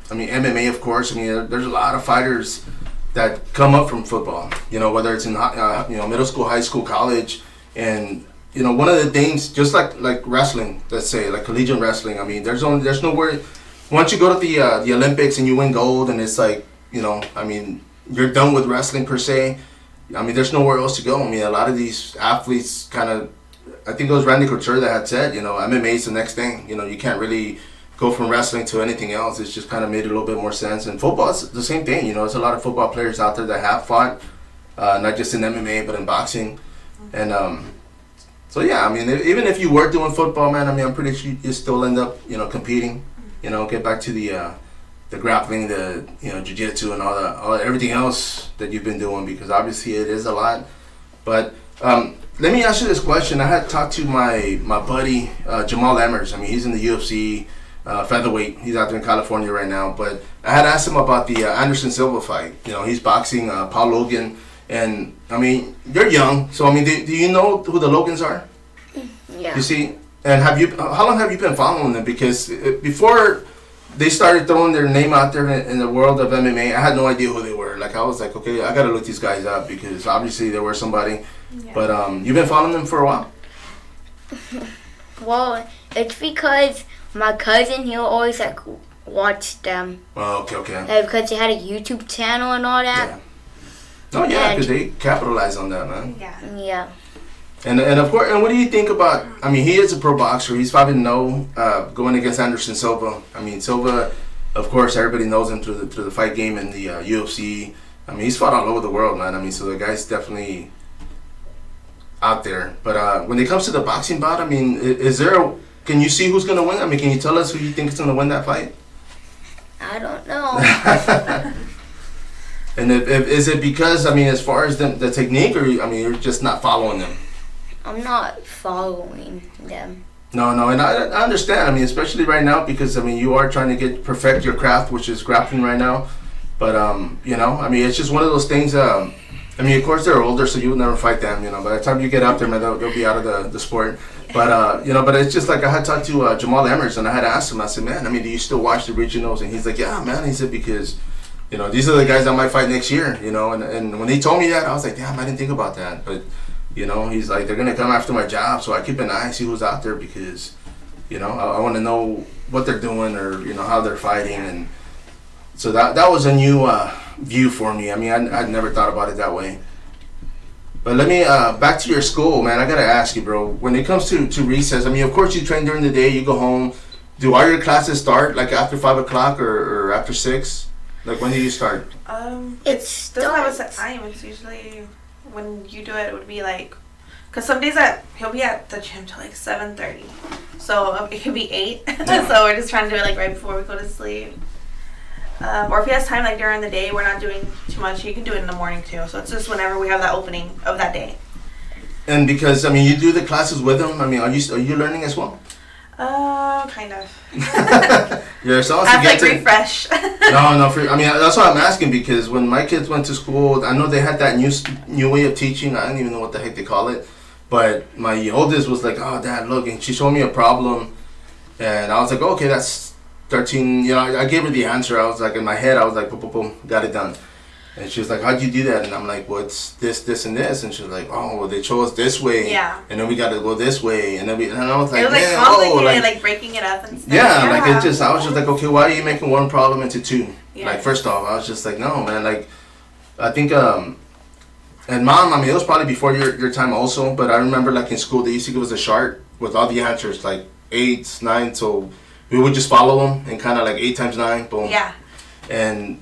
MMA, of course, I mean, there's a lot of fighters that come up from football, whether it's in, middle school, high school, college, and, one of the things, just like wrestling, let's say, like collegiate wrestling, I mean, there's nowhere, once you go to the Olympics and you win gold, and it's like, I mean, you're done with wrestling per se. I mean, there's nowhere else to go. I mean, a lot of these athletes kind of, I think it was Randy Couture that had said, MMA is the next thing. You can't really go from wrestling to anything else. It's just kind of made a little bit more sense. And football is the same thing. There's a lot of football players out there that have fought, not just in MMA, but in boxing. And so, yeah, I mean, even if you were doing football, man, I mean, I'm pretty sure you still end up, competing. Get back to the grappling, the jiu-jitsu, and all everything else that you've been doing, because obviously it is a lot. But let me ask you this question. I had talked to my buddy Jamal Emmers. I mean, he's in the UFC featherweight. He's out there in California right now. But I had asked him about the Anderson Silva fight. He's boxing Paul Logan, and I mean, you're young, so I mean, do you know who the Logans are? Yeah. You see, and how long have you been following them? Because before they started throwing their name out there in the world of MMA, I had no idea who they were. Like, I was like, okay, I gotta look these guys up, because obviously they were somebody. Yeah. But you've been following them for a while? Well, it's because my cousin, he'll always like watch them. Oh, okay. Like, because they had a YouTube channel and all that. Yeah. Oh yeah, because they capitalize on that, man. Yeah. Yeah. And of course, and what do you think about? I mean, he is a pro boxer. He's 5-0, going against Anderson Silva. I mean, Silva, of course, everybody knows him through the fight game in the UFC. I mean, he's fought all over the world, man. I mean, so the guy's definitely out there. But when it comes to the boxing bout, I mean, can you see who's gonna win? I mean, can you tell us who you think is gonna win that fight? I don't know. And if is it because, I mean, as far as the technique, or I mean, you're just not following them? I'm not following them. No, and I understand. I mean, especially right now, because I mean, you are trying to perfect your craft, which is grappling right now. But you know, I mean, it's just one of those things. I mean, of course, they're older, so you'll never fight them. You know, by the time you get out there, man, they'll be out of the sport. But you know, but it's just like I had talked to Jamal Emmers, and I had asked him. I said, man, I mean, do you still watch the regionals? And he's like, yeah, man. He said, because you know, these are the guys that might fight next year. You know, and when he told me that, I was like, damn, I didn't think about that. But you know, he's like, they're gonna come after my job, so I keep an eye, see who's out there, because you know, I want to know what they're doing, or you know, how they're fighting. And so that was a new view for me. I mean, I'd never thought about it that way. But let me back to your school, man. I gotta ask you, bro. When it comes to recess, I mean, of course you train during the day. You go home. Do all your classes start like after 5 o'clock or after 6? Like, when do you start? It doesn't have a set starts. time. It's usually when you do it, it would be like, because some days he'll be at the gym till like 7:30, so it could be 8. Yeah. So we're just trying to do it like right before we go to sleep. Or if he has time like during the day, we're not doing too much. He can do it in the morning too. So it's just whenever we have that opening of that day. And because I mean, you do the classes with them. I mean, are you learning as well? Kind of. Yeah, so I have to like refresh. No. I mean, that's why I'm asking, because when my kids went to school, I know they had that new way of teaching. I don't even know what the heck they call it. But my oldest was like, "Oh, Dad, look," and she showed me a problem, and I was like, "Okay, that's 13." You know, I gave her the answer. I was like, in my head, I was like, "Boom, boom, boom, got it done." And she was like, "How'd you do that?" And I'm like, "Well, it's this, and this." And she was like, "Oh, well, they chose this way. Yeah. And then we got to go this way." And I was like, It was like "Man, complicated, like breaking it up and stuff. yeah, like it just, I was just like, okay, why are you making one problem into 2? Yeah. Like, first off, I was just like, no, man, like, I think, and Mom, I mean, it was probably before your time also, but I remember, like, in school, they used to give us a chart with all the answers, like 8, 9, so we would just follow them, and kind of like 8 times 9, boom. Yeah. And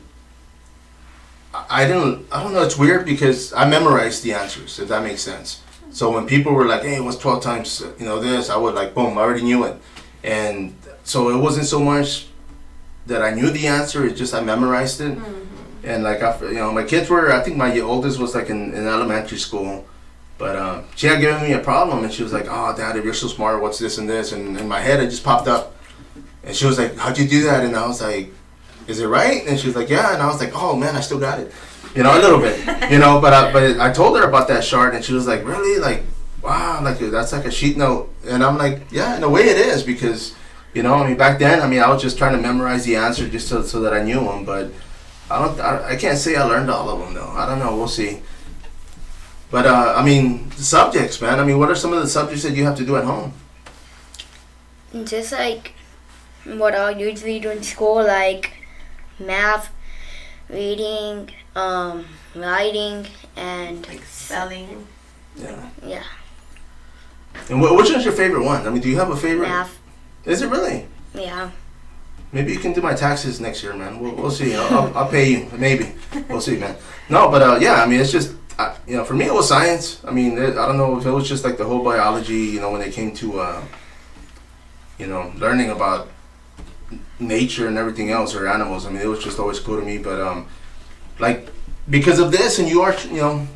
I don't know, it's weird, because I memorized the answers, if that makes sense. So when people were like, hey, what's 12 times, you know, this, I would like, boom, I already knew it. And so it wasn't so much that I knew the answer, it's just I memorized it. Mm-hmm. And like, you know, my kids were, I think my oldest was like in elementary school. But she had given me a problem, and she was like, oh, Dad, if you're so smart, what's this and this? And in my head, it just popped up. And she was like, how'd you do that? And I was like, is it right? And she was like, yeah. And I was like, oh man, I still got it, you know, a little bit, you know. But I told her about that chart, and she was like, really, like, wow, like that's like a sheet note. And I'm like, yeah, in a way it is, because you know, I mean, back then, I mean, I was just trying to memorize the answer just so that I knew them. But I can't say I learned all of them though. I don't know, we'll see. But I mean, the subjects, man. I mean, what are some of the subjects that you have to do at home? Just like what I'll usually do in school, like math, reading, writing, and Like spelling. Yeah. yeah, And which one's your favorite one? I mean, do you have a favorite? math. Is it really? Yeah. Maybe you can do my taxes next year, man. We'll see. I'll pay you. Maybe. We'll see, man. No, but yeah, I mean, it's just, you know, for me it was science. I mean, I don't know if it was just like the whole biology, you know, when it came to, you know, learning about nature and everything else, or animals. I mean, it was just always cool to me. But like, because of this, and you are, you know,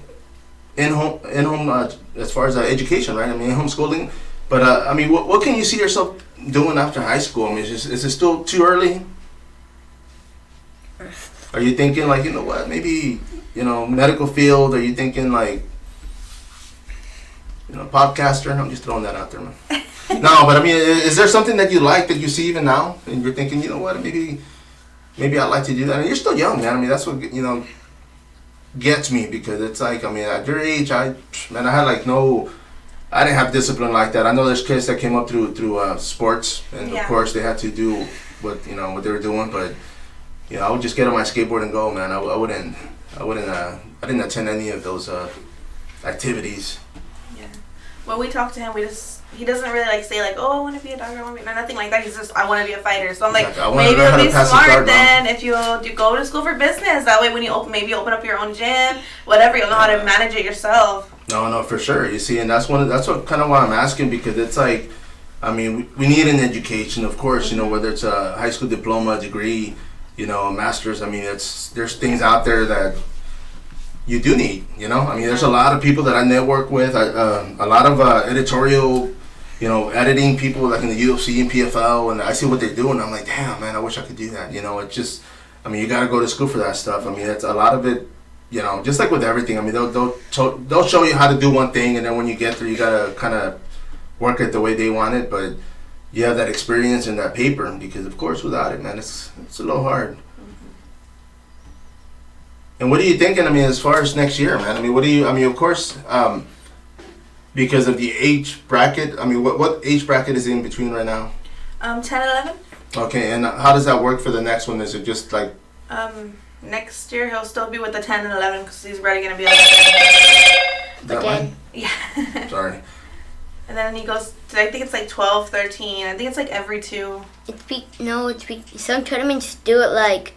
in home as far as education, right? I mean, in homeschooling. But I mean, what can you see yourself doing after high school? I mean, is it still too early? Are you thinking like, you know what, maybe, you know, medical field? Are you thinking like, you know, podcaster? I'm just throwing that out there, man. No, but I mean, is there something that you like that you see even now, and you're thinking, you know what, maybe I'd like to do that? And you're still young, man. I mean, that's what, you know, gets me, because it's like, I mean, at your age, I had like I didn't have discipline like that. I know there's kids that came up through sports, and Yeah. of course they had to do what they were doing. But you know, I would just get on my skateboard and go, man. I didn't attend any of those activities. Yeah. When we talk to him, he doesn't really like say like, oh, I want to be a doctor, nothing like that. He's just, I want to be a fighter. So I'm like, Exactly. I wanna maybe learn how it'll to be pass the smart guard, then if you go to school for business. That way when you open up your own gym, whatever, you'll know how to manage it yourself. No, for sure. You see, and that's what kind of why I'm asking, because it's like, I mean, we need an education, of course, you know, whether it's a high school diploma, degree, you know, a master's. I mean, there's things out there that, you do need. You know, I mean, there's a lot of people that I network with. A lot of editorial, you know, editing people like in the UFC and PFL, and I see what they're doing. I'm like, damn, man, I wish I could do that. You know, it's just, I mean, you got to go to school for that stuff. I mean, it's a lot of it. You know, just like with everything. I mean, they'll show you how to do one thing, and then when you get there, you gotta kind of work it the way they want it. But you have that experience and that paper, because of course, without it, man, it's a little hard. And what are you thinking? I mean, as far as next year, man. I mean, of course, because of the age bracket. I mean, what age bracket is he in between right now? 10, 11. Okay, and how does that work for the next one? Is it just like? Next year he'll still be with the 10 and 11 because he's already gonna be like. Again. Yeah. Sorry. And then he goes to, I think it's like 12, 13. I think it's like every 2. Some tournaments do it like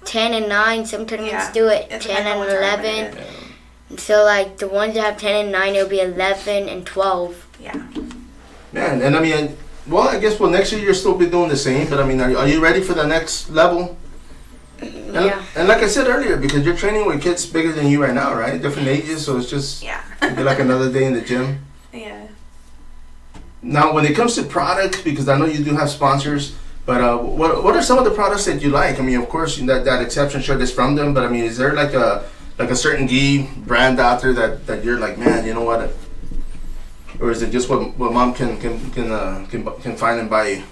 10 and 9. Some tournaments do it It's 10 and like 11. So like the ones that have 10 and 9, it'll be 11 and 12. Yeah. Man, and I mean, well, I guess next year you'll still be doing the same. But I mean, are you ready for the next level? Yeah. And like I said earlier, because you're training with kids bigger than you right now, right? Different ages, so it's just it'd be like another day in the gym. Yeah. Now, when it comes to products, because I know you do have sponsors, but what are some of the products that you like? I mean, of course, that exception shirt is from them, but I mean, is there like a certain gi brand out there that you're like, man, you know what? Or is it just what mom can find and buy you?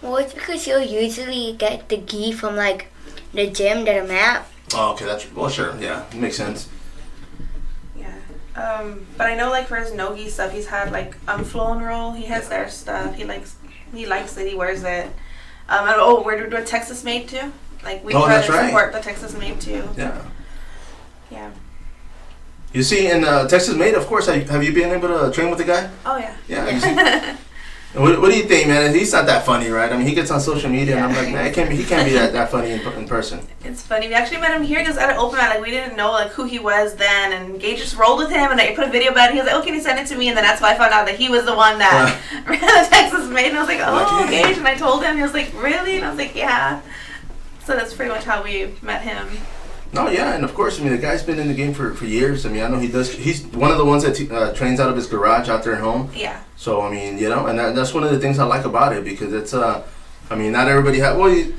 Well, it's because you'll usually get the gi from like the gym that I'm at. Oh, okay, sure, yeah, it makes sense. Yeah. But I know like for his no-gi stuff, he's had like Flow and Roll. He has their stuff. He likes it. He wears it. And, we're doing Texas Made too. Like we try to support the Texas Made too. Yeah. Yeah. You see, in Texas Made, of course, have you been able to train with the guy? Oh yeah. Yeah. You see? What do you think, man? He's not that funny, right? I mean, he gets on social media, and I'm like, man, he can't be that funny in person. It's funny. We actually met him here because at an open mat, like we didn't know like who he was then, and Gaige just rolled with him, and I put a video about it. He was like, "Oh, can you send it to me?" And then that's why I found out that he was the one that ran the Texas Made, and I was like, "Oh, Gaige," and I told him, he was like, "Really?" And I was like, "Yeah." So that's pretty much how we met him. No, yeah, and of course, I mean, the guy's been in the game for years. I mean, I know he does. He's one of the ones that trains out of his garage out there at home. Yeah. So, I mean, you know, and that's one of the things I like about it, because it's, I mean, not everybody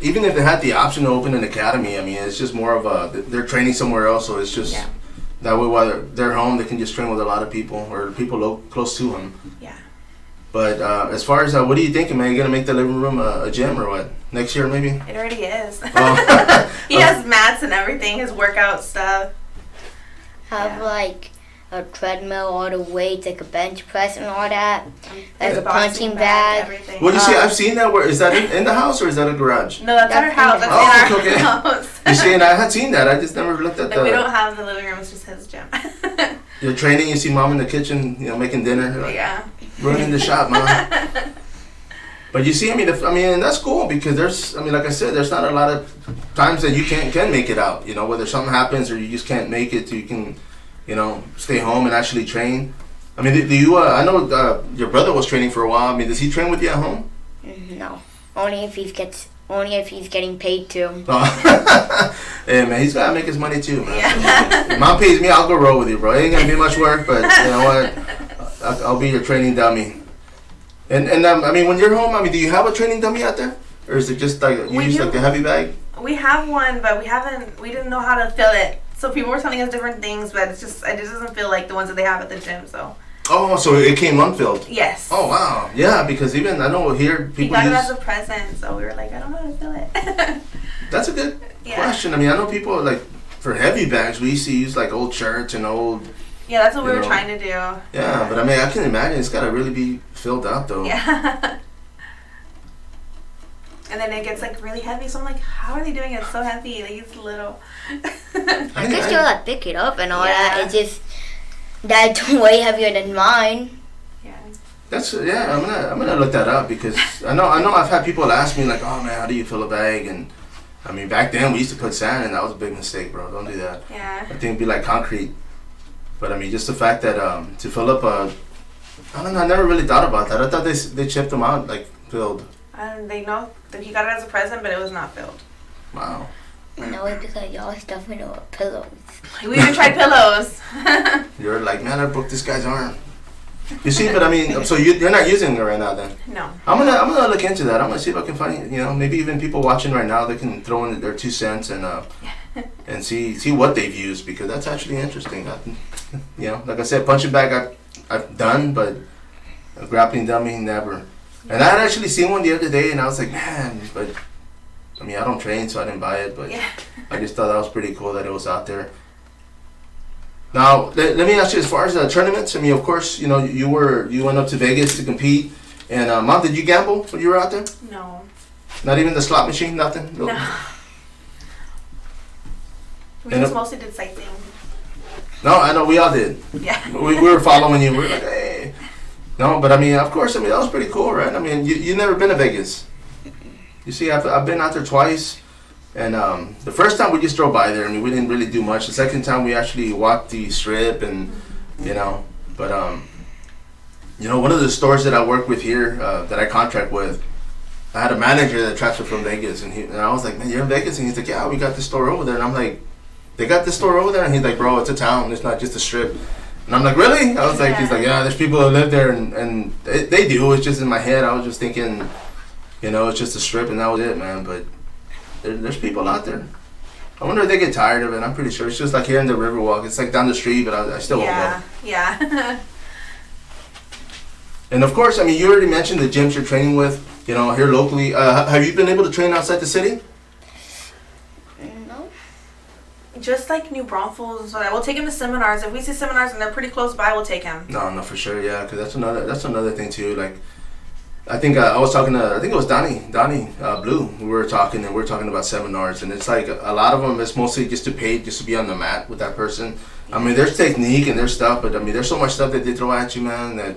even if they had the option to open an academy, I mean, it's just more of they're training somewhere else, so it's just, that way while they're home, they can just train with a lot of people, or people close to them. Yeah. But as far as, what are you thinking, man? You gonna make the living room a gym, or what? Next year, maybe? It already is. Oh. He has mats and everything, his workout stuff. Have like a treadmill, all the weights, like a bench press and all that. Like His a punching boxing bag. Everything. Well, you see, I've seen that. Is that in the house, or is that a garage? No, that's our house. That's in our house. You see, and I had seen that. I just never looked at Like, we don't have the living room. It's just his gym. You're training. You see mom in the kitchen, you know, making dinner. Like, yeah. Running the shop, mom. But you see, I mean, and that's cool, because there's, I mean, like I said, there's not a lot of times that you can make it out. You know, whether something happens or you just can't make it, so you can, you know, stay home and actually train. I mean, do you? I know your brother was training for a while. I mean, does he train with you at home? No, only if he's getting paid to. Oh. Hey, man, he's gotta make his money too, man. Yeah. If mom pays me, I'll go roll with you, bro. It ain't gonna be much work, but you know what? I'll be your training dummy. And I mean, when you're home, I mean, do you have a training dummy out there, or is it just like you use like the heavy bag? We have one, but we didn't know how to fill it. So people were telling us different things, but it just doesn't feel like the ones that they have at the gym. So. Oh, so it came unfilled. Yes. Oh wow, yeah, because even I know here people he got it as a present, so we were like, I don't know how to fill it. That's a good question. I mean, I know people like for heavy bags we used to use like old shirts and old. Yeah, that's what we were trying to do. Yeah, but I mean, I can imagine it's gotta really be filled out though. Yeah. And then it gets like really heavy, so I'm like, how are they doing it so heavy? Like it's little. I guess you'll like pick it up and all that. It's just that's way heavier than mine. Yeah. I'm gonna look that up, because I know I've had people ask me like, oh man, how do you fill a bag? And I mean, back then we used to put sand, and that was a big mistake, bro. Don't do that. Yeah. I think it'd be like concrete. But I mean, just the fact that to fill up I don't know, I never really thought about that. I thought they chipped them out like filled. They know that he got it as a present, but it was not filled. Wow. No, it's because y'all stuffing it with pillows. We even tried pillows. You're like, man, I broke this guy's arm. You see, but I mean, so you're not using it right now then? No. I'm gonna look into that. I'm gonna see if I can find, maybe even people watching right now, they can throw in their 2 cents and see what they've used, because that's actually interesting. Like I said, punching bag I've done, but a grappling dummy never. And I had actually seen one the other day, and I was like, man, but I mean, I don't train, so I didn't buy it, but I just thought that was pretty cool that it was out there. Now, let me ask you, as far as tournaments, I mean, of course, you went up to Vegas to compete, and Mom, did you gamble when you were out there? No. Not even the slot machine, nothing? No. We just mostly did sightseeing. No, I know, we all did. Yeah. We were following you, we were like, hey. No, but I mean, of course, that was pretty cool, right? I mean, you never been to Vegas. You see, I've been out there twice. And the first time we just drove by there. I mean, we didn't really do much. The second time we actually walked the strip, and but one of the stores that I work with here, that I contract with, I had a manager that transferred from Vegas, and I was like, man, you're in Vegas? And he's like, yeah, we got this store over there. And I'm like, they got this store over there? And he's like, bro, it's a town. It's not just a strip. And I'm like, really? I was like, he's like, yeah, there's people that live there, and they do. It's just in my head. I was just thinking, it's just a strip, and that was it, man. But there's people out there. I wonder if they get tired of it. I'm pretty sure it's just like here in the Riverwalk. It's like down the street, but I still won't go. Yeah. And of course, I mean, you already mentioned the gyms you're training with, here locally. Have you been able to train outside the city? No. Just like New Braunfels and so that. We'll take him to seminars. If we see seminars and they're pretty close by, we'll take him. No, for sure, yeah, because that's another thing too. Like, I think I was talking to, I think it was Donnie Blue. We were talking about seminars, and it's like a lot of them, it's mostly just to be on the mat with that person. I mean, there's technique and there's stuff, but I mean, there's so much stuff that they throw at you, man, that,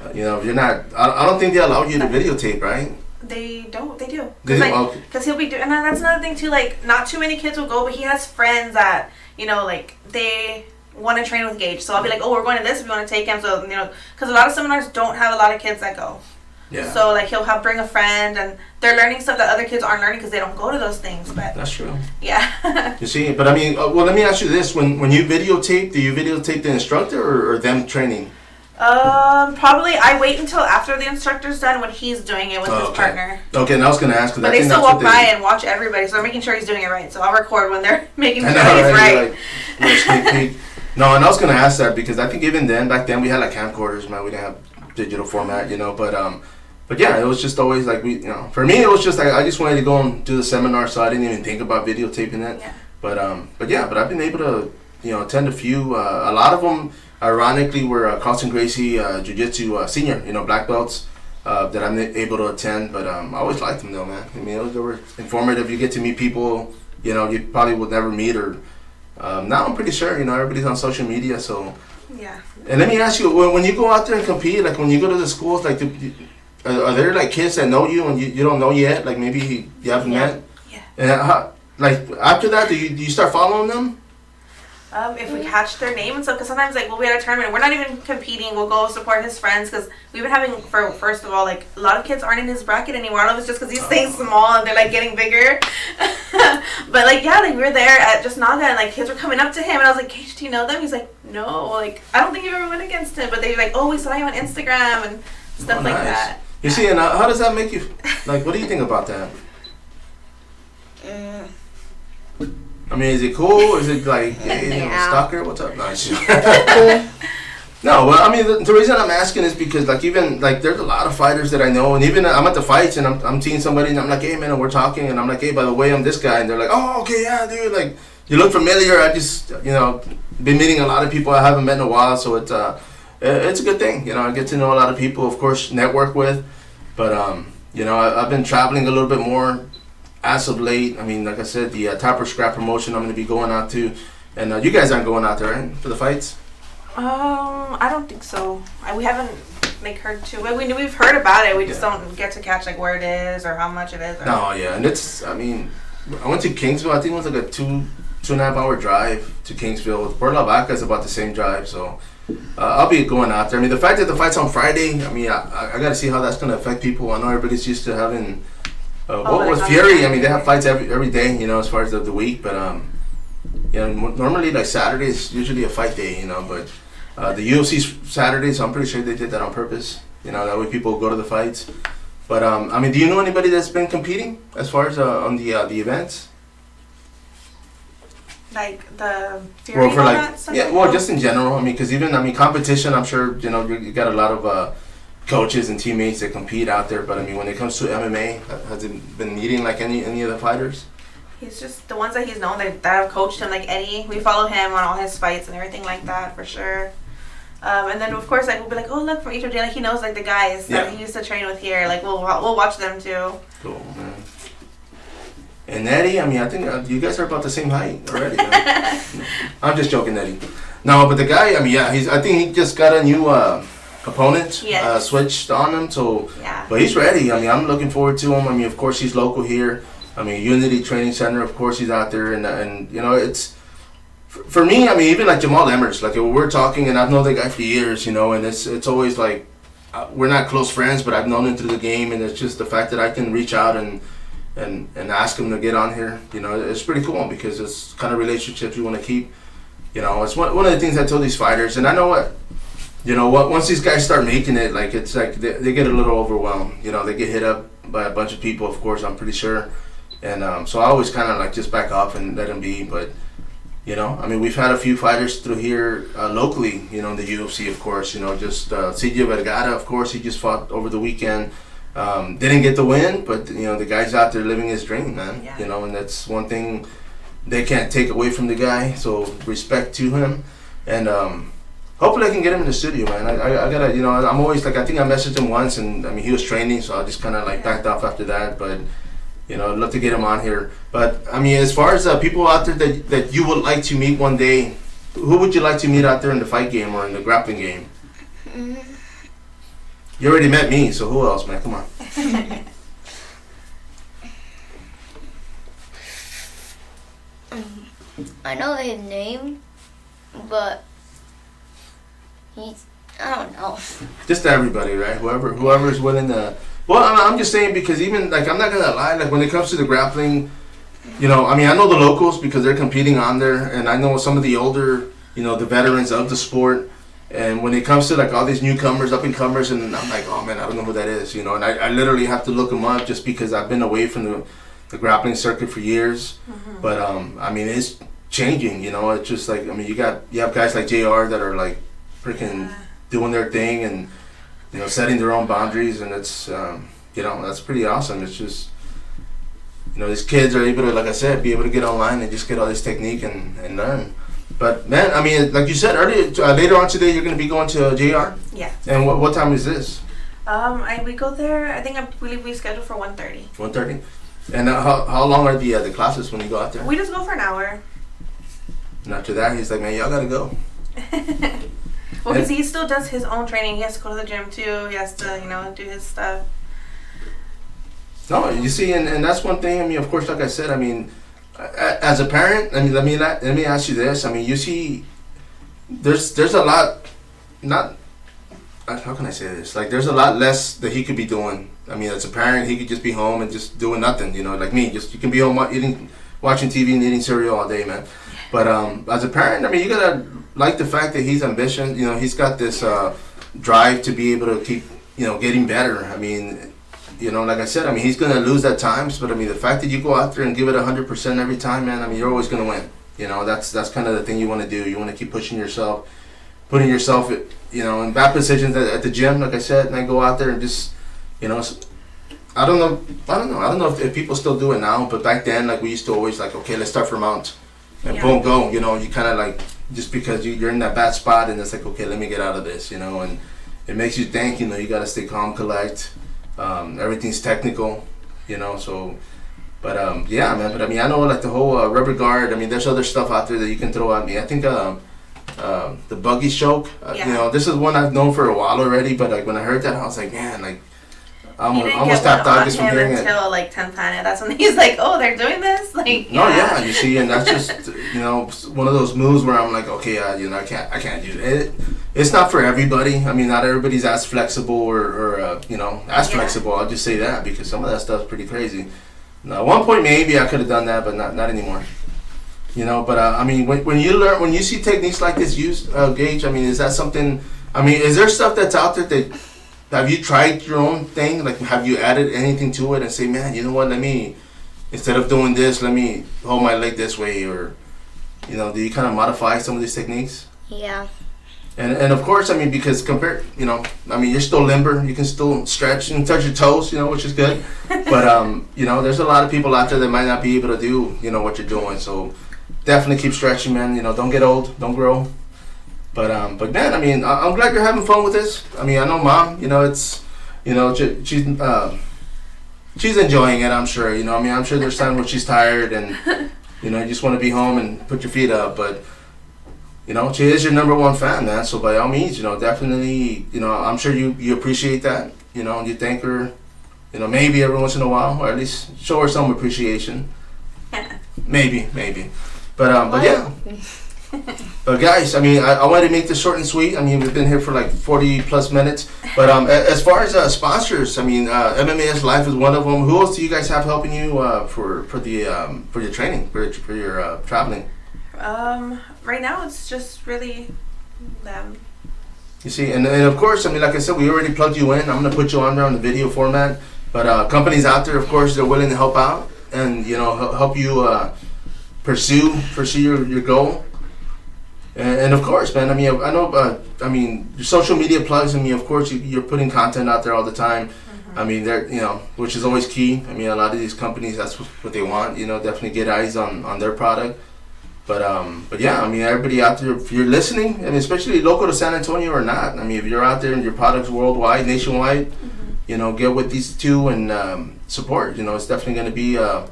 if you're not, I don't think they allow you to videotape, right? They don't. They do. Because he'll be doing, and that's another thing too. Like, not too many kids will go, but he has friends that like they want to train with Gaige. So I'll be like, oh, we're going to this if you want to take him. So because a lot of seminars don't have a lot of kids that go. Yeah. So like he'll bring a friend, and they're learning stuff that other kids aren't learning because they don't go to those things. But that's true. Yeah. You see, but I mean, well, let me ask you this: when you videotape, do you videotape the instructor or them training? Probably I wait until after the instructor's done when he's doing it with his partner. Okay, and I was gonna ask, but they still walk by and watch everybody, so they're making sure he's doing it right. So I'll record when they're making sure he's right. Like, no, and I was gonna ask that because I think even back then we had like camcorders, man. We didn't have digital format, but yeah, it was just always like for me it was just like I just wanted to go and do the seminar, so I didn't even think about videotaping it. Yeah. But I've been able to attend a few. A lot of them, ironically, were Carlson Gracie Jiu-Jitsu senior, black belts that I'm able to attend. But I always liked them though, man. I mean, they were informative. You get to meet people you probably would never meet, or now I'm pretty sure everybody's on social media. So yeah. And let me ask you, when you go out there and compete, like when you go to the schools, like are there like kids that know you and you don't know yet? Like maybe you haven't met. Yeah. And like after that, do you start following them? If we catch their name and stuff, because sometimes like we'll be at a tournament and we're not even competing, we'll go support his friends, because we've been having, first of all, like a lot of kids aren't in his bracket anymore. I don't know if it's just because he's staying small and they're like getting bigger. But like, yeah, like we were there at just Naga and like kids were coming up to him and I was like, Gaige, do you know them? He's like, no, like I don't think you've ever went against him, but they're like, oh, we saw you on Instagram and stuff like that. You see, and how does that make you, like, what do you think about that? I mean, is it cool? Is it like, hey, stalker, what's up? Nice. No, well, I mean, the reason I'm asking is because, like, even, like, there's a lot of fighters that I know, and even I'm at the fights, and I'm seeing somebody, and I'm like, hey, man, and we're talking, and I'm like, hey, by the way, I'm this guy, and they're like, oh, okay, yeah, dude, like, you look familiar. I just, been meeting a lot of people I haven't met in a while, so it's a good thing, I get to know a lot of people, of course, network with, but, I've been traveling a little bit more as of late. I mean, like I said, the Tapper Scrap promotion I'm going to be going out to, and you guys aren't going out there, right, for the fights? I don't think so. We haven't heard too. We've heard about it. We just don't get to catch like where it is or how much it is. No, yeah, and it's. I mean, I went to Kingsville. I think it was like a 2.5 hour drive to Kingsville. Puerto Vaca is about the same drive, so I'll be going out there. I mean, the fact that the fight's on Friday. I mean, I got to see how that's going to affect people. I know everybody's used to having, Well, like with on Fury, the I mean, they have fights every day, you know, as far as the week. But you know, normally like Saturday is usually a fight day, you know. But the UFC Saturdays, I'm pretty sure they did that on purpose. You know, that way people go to the fights. But I mean, do you know anybody that's been competing as far as on the events? Like the Fury Well, for like stuff? yeah, well, just in general. I mean, because even competition, I'm sure you know you got a lot of coaches and teammates that compete out there. But I mean, when it comes to MMA, has it been meeting like any of the fighters? He's just the ones that he's known that have coached him, like Eddie. We follow him on all his fights and everything like that for sure. And then of course like we'll be like, oh look, from HOJ, like he knows like the guys that he used to train with here. Like we'll watch them too. Cool, man. And Eddie, I mean, I think you guys are about the same height already. Right? I'm just joking, Eddie. No, but the guy, I mean, yeah, I think he just got a new opponent switched on him. So, yeah. But he's ready. I mean, I'm looking forward to him. I mean, of course, he's local here. I mean, Unity Training Center, of course, he's out there, and you know, it's for me. I mean, even like Jamal Emmers, like we're talking, and I've known the guy for years, you know, and it's always like we're not close friends, but I've known him through the game, and it's just the fact that I can reach out and ask him to get on here, you know, it's pretty cool because it's kind of relationships you want to keep. You know, it's one of the things I told these fighters, and I know what, you know, what once these guys start making it, like it's like they get a little overwhelmed. You know, they get hit up by a bunch of people, of course, I'm pretty sure, and so I always kind of like just back off and let them be. But you know, I mean, we've had a few fighters through here locally, you know, in the UFC, of course, you know, just CJ Vergara, of course, he just fought over the weekend. Didn't get the win, but you know the guy's out there living his dream, man. Yeah. You know, and that's one thing they can't take away from the guy. So respect to him, and hopefully I can get him in the studio, man. I gotta, you know, I'm always like, I think I messaged him once, and I mean he was training, so I just kind of like backed off after that. But you know, I'd love to get him on here. But I mean, as far as people out there that you would like to meet one day, who would you like to meet out there in the fight game or in the grappling game? You already met me, so who else, man? Come on. I know his name, but I don't know. Just everybody, right? Whoever's willing to. Well, I'm just saying because even like I'm not gonna lie, like when it comes to the grappling, you know, I mean I know the locals because they're competing on there, and I know some of the older, you know, the veterans of the sport. And when it comes to like all these newcomers, up and comers, and I'm like, oh man, I don't know who that is, you know. And I literally have to look them up just because I've been away from the grappling circuit for years. Mm-hmm. But I mean, it's changing, you know. It's just like, I mean, you have guys like JR that are like freaking doing their thing and you know setting their own boundaries, and it's you know, that's pretty awesome. It's just, you know, these kids are able to, like I said, be able to get online and just get all this technique and learn. But man, I mean, like you said earlier, later on today you're going to be going to JR? Yeah. And what time is this? We go there, I think I believe we scheduled for 1:30. 1:30? And how long are the classes when you go out there? We just go for an hour. And after that, he's like, man, y'all got to go. Well, because he still does his own training. He has to go to the gym too. He has to, you know, do his stuff. No, you see, and that's one thing. I mean, of course, like I said, I mean, as a parent, I mean, let me ask you this. I mean, you see, there's a lot, not, how can I say this? Like, there's a lot less that he could be doing. I mean, as a parent, he could just be home and just doing nothing, you know, like me. Just, you can be home watching TV and eating cereal all day, man. But as a parent, I mean, you gotta like the fact that he's ambitious. You know, he's got this drive to be able to keep, you know, getting better. I mean, you know, like I said, I mean, he's going to lose at times, but I mean, the fact that you go out there and give it 100% every time, man, I mean, you're always going to win. You know, that's kind of the thing you want to do. You want to keep pushing yourself, putting yourself, you know, in bad positions at the gym, like I said, and then go out there and just, you know, I don't know if people still do it now, but back then, like, we used to always, like, okay, let's start from mount, and boom, go, you know, you kind of, like, just because you're in that bad spot, and it's like, okay, let me get out of this, you know, and it makes you think, you know, you got to stay calm, collect. Everything's technical, you know, so, but yeah, man, but I mean, I know like the whole rubber guard, I mean, there's other stuff out there that you can throw at me. I think the buggy choke, you know, this is one I've known for a while already, but like when I heard that, I was like, man, like, I almost tapped out just from hearing it. Until like 10th Planet, that's when he's like, oh, they're doing this? Like, no, yeah, you see, and that's just, you know, one of those moves where I'm like, okay, you know, I can't do it. it's not for everybody. I mean, not everybody's as flexible or as Yeah. flexible. I'll just say that because some of that stuff's pretty crazy. Now, at one point maybe I could have done that, but not anymore. But I mean, when you see techniques like this used, Gaige, I mean, is that something? I mean, is there stuff that's out there that have you tried your own thing? Like, have you added anything to it and say, man, you know what? Instead of doing this, let me hold my leg this way, or do you kind of modify some of these techniques? Yeah. And of course, I mean, because I mean, you're still limber. You can still stretch and touch your toes, which is good. But there's a lot of people out there that might not be able to do, what you're doing. So definitely keep stretching, man. Don't get old, don't grow. But man, I mean, I'm glad you're having fun with this. I mean, I know Mom, it's, she's enjoying it. I'm sure. I mean, I'm sure there's times when she's tired and you just want to be home and put your feet up, but. She is your number one fan, man. So by all means, definitely, I'm sure you appreciate that, and you thank her, maybe every once in a while, or at least show her some appreciation. Maybe. But yeah. But guys, I mean, I wanted to make this short and sweet. I mean, we've been here for like 40 plus minutes. But as far as sponsors, I mean, MMAS Life is one of them. Who else do you guys have helping you for your training, for your traveling? Right now it's just really them. You see, and of course, I mean, like I said, we already plugged you in. I'm going to put you on there on the video format. But companies out there, of course, they're willing to help out and, help you pursue your goal. And of course, man, I mean, I know, your social media plugs, I mean, of course, you're putting content out there all the time. Mm-hmm. I mean, they're, which is always key. I mean, a lot of these companies, that's what they want, definitely get eyes on their product. But yeah, I mean, everybody out there, if you're listening, and especially local to San Antonio or not, I mean, if you're out there and your product's worldwide, nationwide, mm-hmm. Get with these two and support. It's definitely going to be a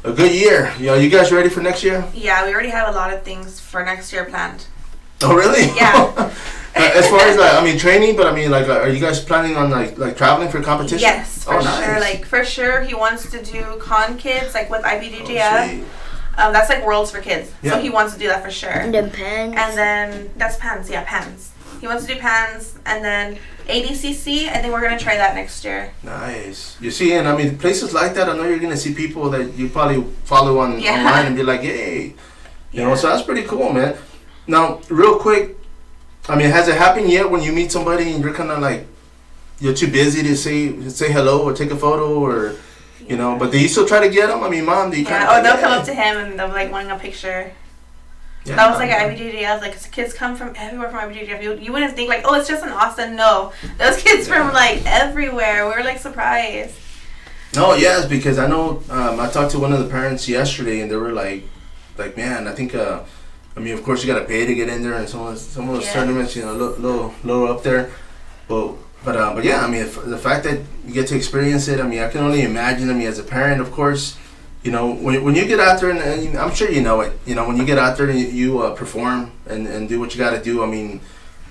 good year. You guys ready for next year? Yeah, we already have a lot of things for next year planned. Oh, really? Yeah. As far as training, but I mean, are you guys planning on like traveling for competition? Yes, for nice. sure. Like for sure, he wants to do con kids, like with IBJJF. Oh, that's like Worlds for Kids. Yeah. So he wants to do that for sure. And then pens. And then that's pens. Yeah, pens. He wants to do pens, and then ADCC. I think we're gonna try that next year. Nice. You see, and I mean, places like that, I know you're gonna see people that you probably follow online and be like, "Hey," So that's pretty cool, man. Now, real quick, I mean, has it happened yet when you meet somebody and you're kind of like, you're too busy to say hello or take a photo or, but do you still try to get them? I mean, Mom, do you kind of? They'll come up to him and they'll like wanting a picture. Yeah. That was like at IBJJF. Like kids come from everywhere from IBJJF. You wouldn't think like, oh, it's just in Austin. No, those kids from like everywhere. We were like surprised. No, yes, because I know I talked to one of the parents yesterday and they were like, man, I think. I mean, of course, you gotta pay to get in there, and some of those tournaments, little up there. But yeah, I mean, the fact that you get to experience it, I mean, I can only imagine. I mean, as a parent, of course, when you get out there, and I'm sure you know it. When you get out there and you perform and do what you got to do, I mean,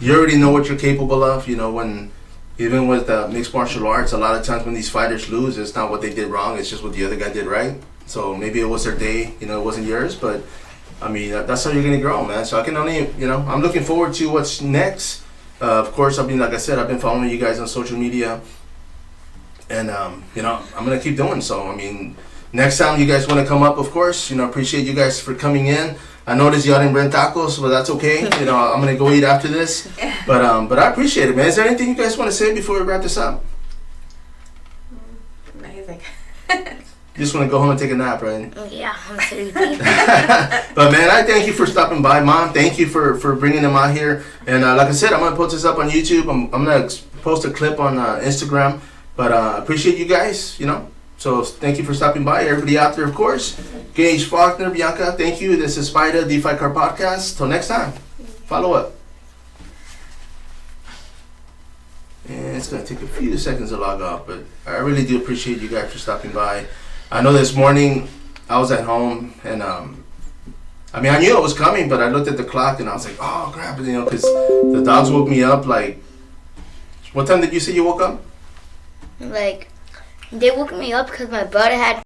you already know what you're capable of. When even with mixed martial arts, a lot of times when these fighters lose, it's not what they did wrong; it's just what the other guy did right. So maybe it was their day, it wasn't yours, but. I mean, that's how you're going to grow, man. So I can only, I'm looking forward to what's next. Of course, I mean, like I said, I've been following you guys on social media. And, I'm going to keep doing so. I mean, next time you guys want to come up, of course, appreciate you guys for coming in. I noticed y'all didn't bring tacos, but that's okay. I'm going to go eat after this. But I appreciate it, man. Is there anything you guys want to say before we wrap this up? Amazing. You just want to go home and take a nap, right? Yeah, I'm sleepy. But man, I thank you for stopping by, Mom. Thank you for bringing them out here. And like I said, I'm going to post this up on YouTube. I'm going to post a clip on Instagram. But appreciate you guys, So thank you for stopping by. Everybody out there, of course. Gaige Faulkner, Bianca, thank you. This is Spider, the Fight Card Podcast. Till next time, follow up. And it's going to take a few seconds to log off, but I really do appreciate you guys for stopping by. I know this morning I was at home and I knew it was coming, but I looked at the clock and I was like, oh crap, because the dogs woke me up. Like, what time did you say you woke up? Like, they woke me up because my brother had